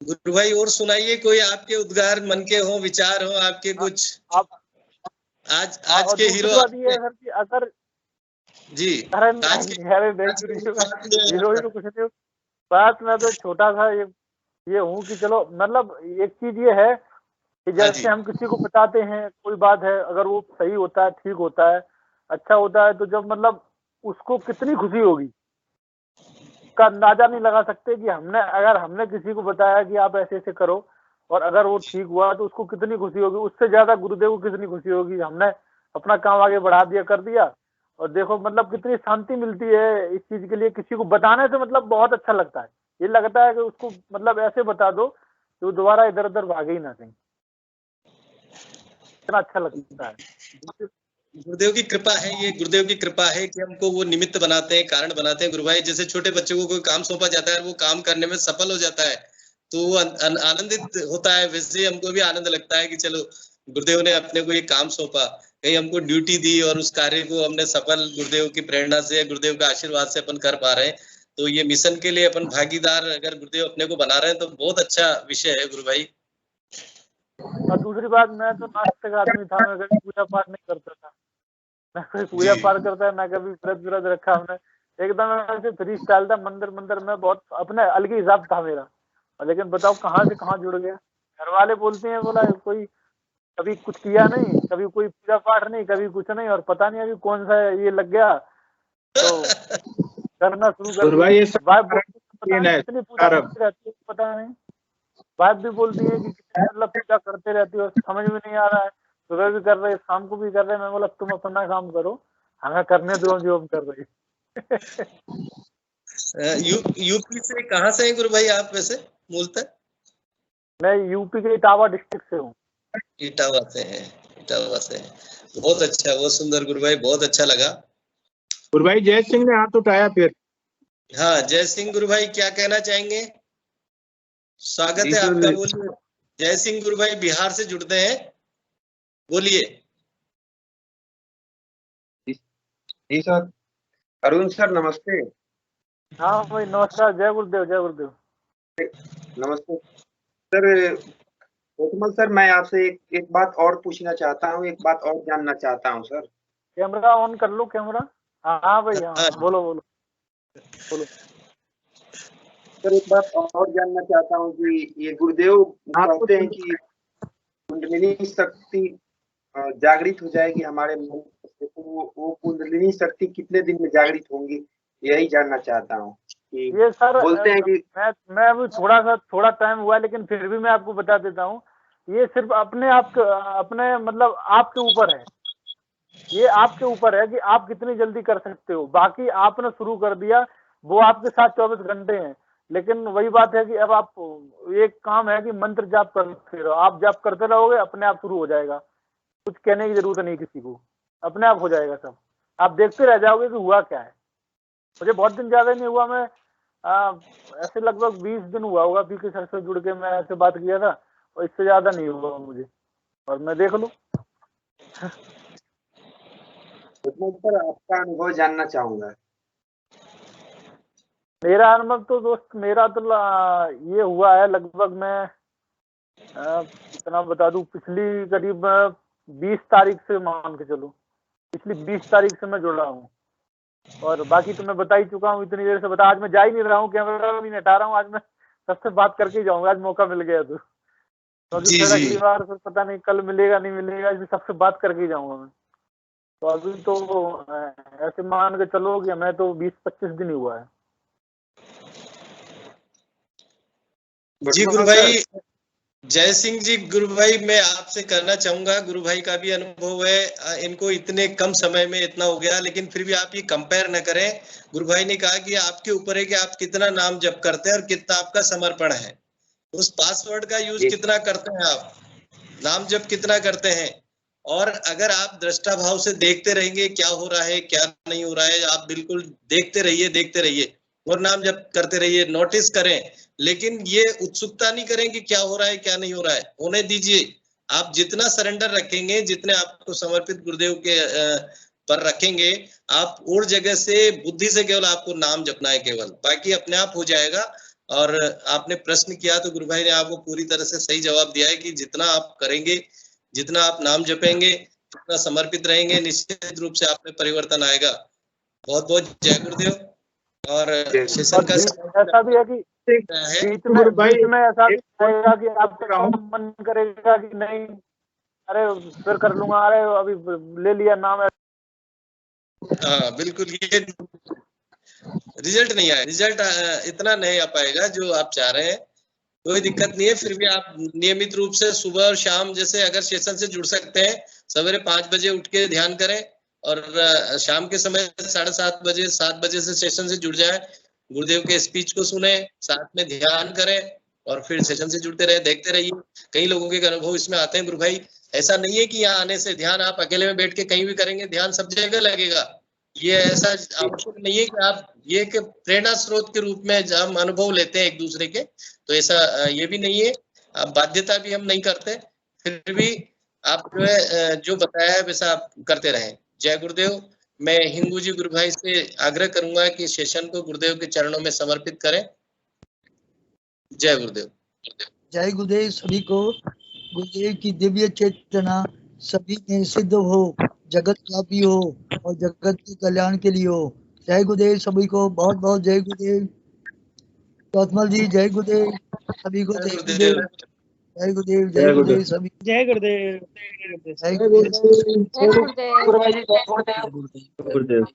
गुरु भाई और सुनाइए, कोई आपके उद्गार मन के हो, विचार हो आपके कुछ। आज के हीरो अगर जी आज के हीरो कुछ नहीं, बात मैं तो छोटा सा ये हूँ कि चलो मतलब एक चीज ये है कि जैसे हम किसी को बताते हैं कोई बात है, अगर वो सही होता है, ठीक होता है, अच्छा होता है, तो जब मतलब उसको कितनी खुशी होगी का अंदाजा नहीं लगा सकते कि हमने किसी को बताया कि आप ऐसे ऐसे करो और अगर वो ठीक हुआ तो उसको कितनी खुशी होगी। उससे ज्यादा गुरुदेव को कितनी खुशी होगी, हमने अपना काम आगे बढ़ा दिया, कर दिया। और देखो मतलब कितनी शांति मिलती है इस चीज के लिए। किसी को बताने से मतलब बहुत अच्छा लगता है। ये लगता है कि उसको मतलब ऐसे बता दो कि वो दोबारा इधर उधर भागे ही ना कहीं। इतना अच्छा लगता है। गुरुदेव की कृपा है, ये गुरुदेव की कृपा है कि हमको वो निमित्त बनाते हैं, कारण बनाते हैं। गुरु भाई जैसे छोटे बच्चों को कोई काम सौंपा जाता है और वो काम करने में सफल हो जाता है तो वो आनंदित होता है। वैसे हमको भी आनंद लगता है कि चलो गुरुदेव ने अपने को ये काम सौंपा, कहीं हमको ड्यूटी दी और उस कार्य को हमने सफल गुरुदेव की प्रेरणा से, गुरुदेव के आशीर्वाद से अपन कर पा रहे हैं। तो ये मिशन के लिए अपन भागीदार अगर गुरुदेव अपने को बना रहे हैं तो बहुत अच्छा विषय है गुरु भाई। और दूसरी बात, मैं तो नास्तिक आदमी था, मैं कभी पूजा पाठ नहीं करता था, ना कोई पूजा पाठ करता है, ना कभी व्रत रखा हमने। एकदम ऐसे फ्री स्टाइल था। मंदिर में बहुत अपने अलग ही हिसाब था मेरा। लेकिन बताओ कहाँ से कहाँ जुड़ गया। घर वाले बोलते हैं, बोला कोई कभी कुछ किया नहीं, कभी कोई पूजा पाठ नहीं, कभी कुछ नहीं, और पता नहीं अभी कौन सा ये लग गया तो करना शुरू कर दिया। कितनी पूजा करती रहती है पता नहीं। बात भी बोलती है कि मतलब पूजा करते रहती हो, समझ में नहीं आ रहा है। सुबह भी कर रहे, शाम को भी कर रहे। मैं बोला तुम अपना काम करो, हमें करने दो जो हम कर रहे। यूपी से कहाँ से हैं गुरु भाई आप वैसे मूलतः? मैं यूपी के इटावा डिस्ट्रिक्ट से हूँ। इटावा से हैं, इटावा से हैं। बहुत अच्छा, बहुत सुंदर गुरु भाई, बहुत अच्छा लगा। गुरु भाई जय सिंह ने हाथ उठाया फिर। हाँ जय सिंह गुरु भाई, क्या कहना चाहेंगे? स्वागत है आपका, बोलिए। जय सिंह गुरु भाई बिहार से जुड़ते हैं, बोलिए। जी सर। अरुण सर नमस्ते। हाँ भाई नमस्कार। जय गुरुदेव, जय गुरुदेव। नमस्ते सर। गौतमल सर, मैं आपसे एक बात और पूछना चाहता हूँ, एक बात और जानना चाहता हूँ सर। कैमरा ऑन कर लो, कैमरा। हाँ भाई, हाँ बोलो बोलो बोलो सर। एक बात और जानना चाहता हूँ कि ये गुरुदेव कहते हैं कि कुंडलिनी शक्ति जागृत हो जाएगी हमारे मन से, तो वो कुंडलिनी शक्ति कितने दिन में जागृत होंगी, यही जानना चाहता हूँ। ये सर बोलते हैं कि मैं अभी थोड़ा टाइम हुआ, लेकिन फिर भी मैं आपको बता देता हूँ। ये सिर्फ अपने मतलब आपके ऊपर है। ये आपके ऊपर है कि आप कितनी जल्दी कर सकते हो। बाकी आपने शुरू कर दिया, वो आपके साथ 24 घंटे हैं। लेकिन वही बात है कि अब आप, एक काम है कि मंत्र जाप करते रहो। आप जाप करते रहोगे, अपने आप शुरू हो जाएगा। कुछ कहने की जरूरत नहीं किसी को, अपने आप हो जाएगा सब। आप देखते रह जाओगे कि हुआ क्या है। मुझे बहुत दिन ज्यादा नहीं हुआ, मैं ऐसे लगभग 20 दिन हुआ होगा पीके सर से जुड़ के मैं ऐसे बात किया था, और इससे ज्यादा नहीं हुआ मुझे। और मैं देख लूं। सर आपका अनुभव जानना चाहूंगा। मेरा अनुभव तो दोस्त, मेरा तो ये हुआ है लगभग, मैं इतना बता दूं, पिछली करीब 20 तारीख से मान के चलो, पिछली 20 तारीख से मैं जुड़ा हूँ। और बाकी तो मैं बता ही चुका हूँ इतनी देर से। बता, आज मैं जा ही नहीं रहा हूँ, कैमरा भी नहीं हटा रहा हूँ। आज मैं सबसे बात करके जाऊंगा, आज मौका मिल गया तो। क्योंकि अगली बार फिर पता नहीं कल मिलेगा नहीं मिलेगा, इसलिए सबसे बात करके जाऊंगा मैं। तो अभी तो ऐसे मान के चलो कि मैं तो 20-25 दिन ही हुआ है। जी गुरु भाई जय सिंह जी, गुरु भाई मैं आपसे करना चाहूंगा, गुरु भाई का भी अनुभव है, इनको इतने कम समय में इतना हो गया, लेकिन फिर भी आप ये कंपेयर न करें। गुरु भाई ने कहा कि आपके ऊपर है कि आप कितना नाम जप करते हैं और कितना आपका समर्पण है। उस पासवर्ड का यूज कितना करते हैं आप, नाम जप कितना करते हैं। और अगर आप दृष्टा भाव से देखते रहेंगे क्या हो रहा है क्या नहीं हो रहा है, आप बिल्कुल देखते रहिए और नाम जप करते रहिए, नोटिस करें, लेकिन ये उत्सुकता नहीं करें कि क्या हो रहा है क्या नहीं हो रहा है, होने दीजिए। आप जितना सरेंडर रखेंगे, जितने आपको समर्पित गुरुदेव के पर रखेंगे, आप और जगह से बुद्धि से केवल आपको नाम जपना है केवल, बाकी अपने आप हो जाएगा। और आपने प्रश्न किया तो गुरु भाई ने आपको पूरी तरह से सही जवाब दिया है कि जितना आप करेंगे, जितना आप नाम जपेंगे, जितना समर्पित रहेंगे, निश्चित रूप से आप में परिवर्तन आएगा। बहुत बहुत जय गुरुदेव। और सेशन का ऐसा भी है कि बीच में ऐसा भी आएगा कि आपका मन करेगा कि नहीं, अरे फिर कर लूंगा, अरे अभी ले लिया नाम। हाँ बिल्कुल, ये रिजल्ट नहीं आया, रिजल्ट इतना नहीं आ पाएगा जो आप चाह रहे हैं। कोई दिक्कत नहीं है, फिर भी आप नियमित रूप से सुबह और शाम, जैसे अगर सेशन से जुड़ सकते हैं, सवेरे 5 बजे उठ के ध्यान करें और शाम के समय 7:30 बजे 7 बजे से सेशन से जुड़ जाए, गुरुदेव के स्पीच को सुने, साथ में ध्यान करें और फिर सेशन से जुड़ते रहे, देखते रहिए। कई लोगों के अनुभव इसमें आते हैं गुरु भाई। ऐसा नहीं है कि यहाँ आने से ध्यान आप अकेले में बैठ के कहीं भी करेंगे, ध्यान सब जगह लगेगा। ये ऐसा आवश्यक नहीं है कि आप ये कि प्रेरणा स्रोत के रूप में हम अनुभव लेते हैं एक दूसरे के, तो ऐसा ये भी नहीं है, बाध्यता भी हम नहीं करते। फिर भी आप जो है जो बताया है वैसा आप करते रहें। जय गुरुदेव। मैं हिंगू जी गुरु भाई से आग्रह करूंगा कि सेशन को गुरुदेव के चरणों में समर्पित करें। जय गुरुदेव। जय गुरुदेव। सभी को गुरुदेव की दिव्य चेतना सभी में सिद्ध हो, जगत व्यापी हो और जगत के कल्याण के लिए हो। जय गुरुदेव सभी को, बहुत बहुत जय गुरुदेव। गौतमल जी जय गुरुदेव सभी को, जय गुरुदेव। जय गुरुदेव, जय गुरुदेव सभी। जय गुरुदेव। जय गुरुदेव। गुरुदेव।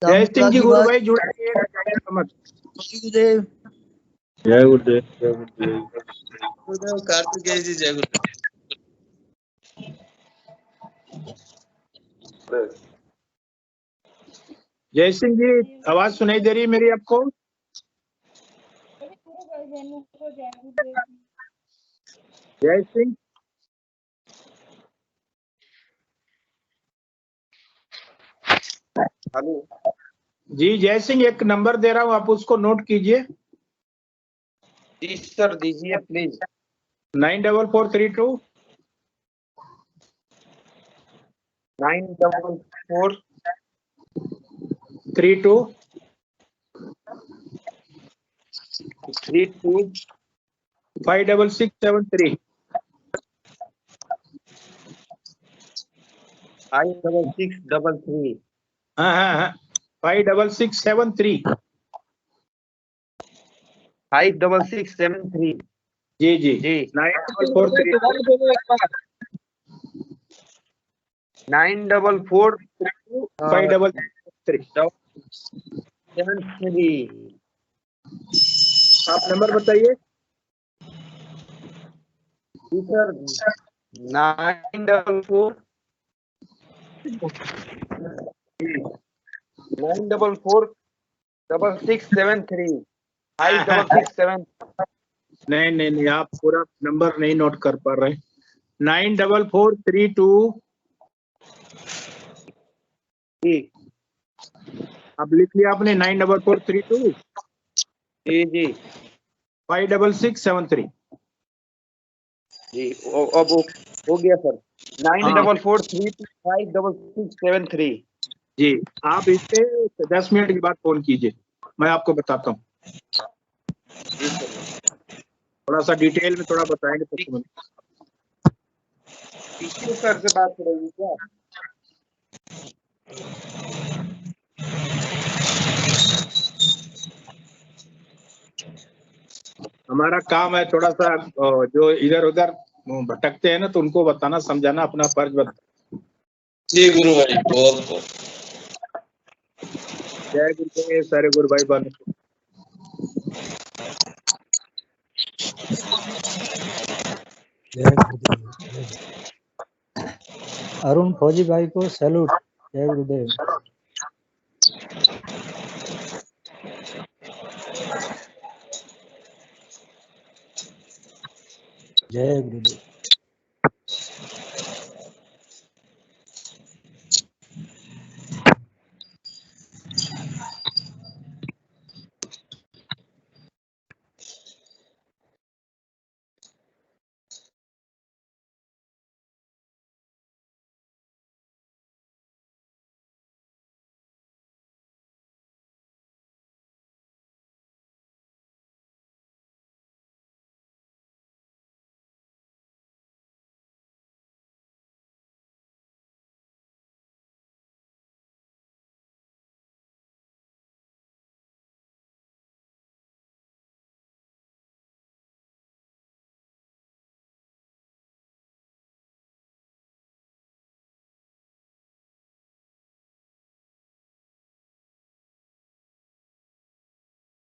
जय सिंह जी गुरु भाई जुड़े। गुरुदेव। जय गुरुदेव। जय गुरुदेव। गुरुदेव कार्तिकेय जी जय गुरुदेव। जय सिंह जी, आवाज सुनाई दे रही है मेरी आपको? जय सिंह। हेलो जी जय सिंह, एक नंबर दे रहा हूँ, आप उसको नोट कीजिए। जी सर दीजिए प्लीज। 94432 944 32 32 56673। 56633। हाँ 56673। 56673। जी जी जी 94432 944 56673। आप नंबर बताइए। जी सर 944 6673 56673। नहीं आप पूरा नंबर नहीं नोट कर पा रहे। 94432 जी अब लिख लिया आपने? 94432 जी 56673। जी अब हो गया सर। 94432 जी आप इससे 10 मिनट के बाद फोन कीजिए, मैं आपको बताता हूँ। थोड़ा सा डिटेल में थोड़ा बताएंगे तो समझ। पीछे सर से बात करेंगे क्या? हमारा काम है थोड़ा सा जो इधर उधर भटकते हैं ना, तो उनको बताना समझाना अपना फर्ज बनता। जी गुरु भाई बहुत बहुत जय गुरुदेव। सारे गुरु भाई बन। जय गुरुदेव। अरुण फौजी भाई को सैल्यूट। जय गुरुदेव। जय गुरुदेव।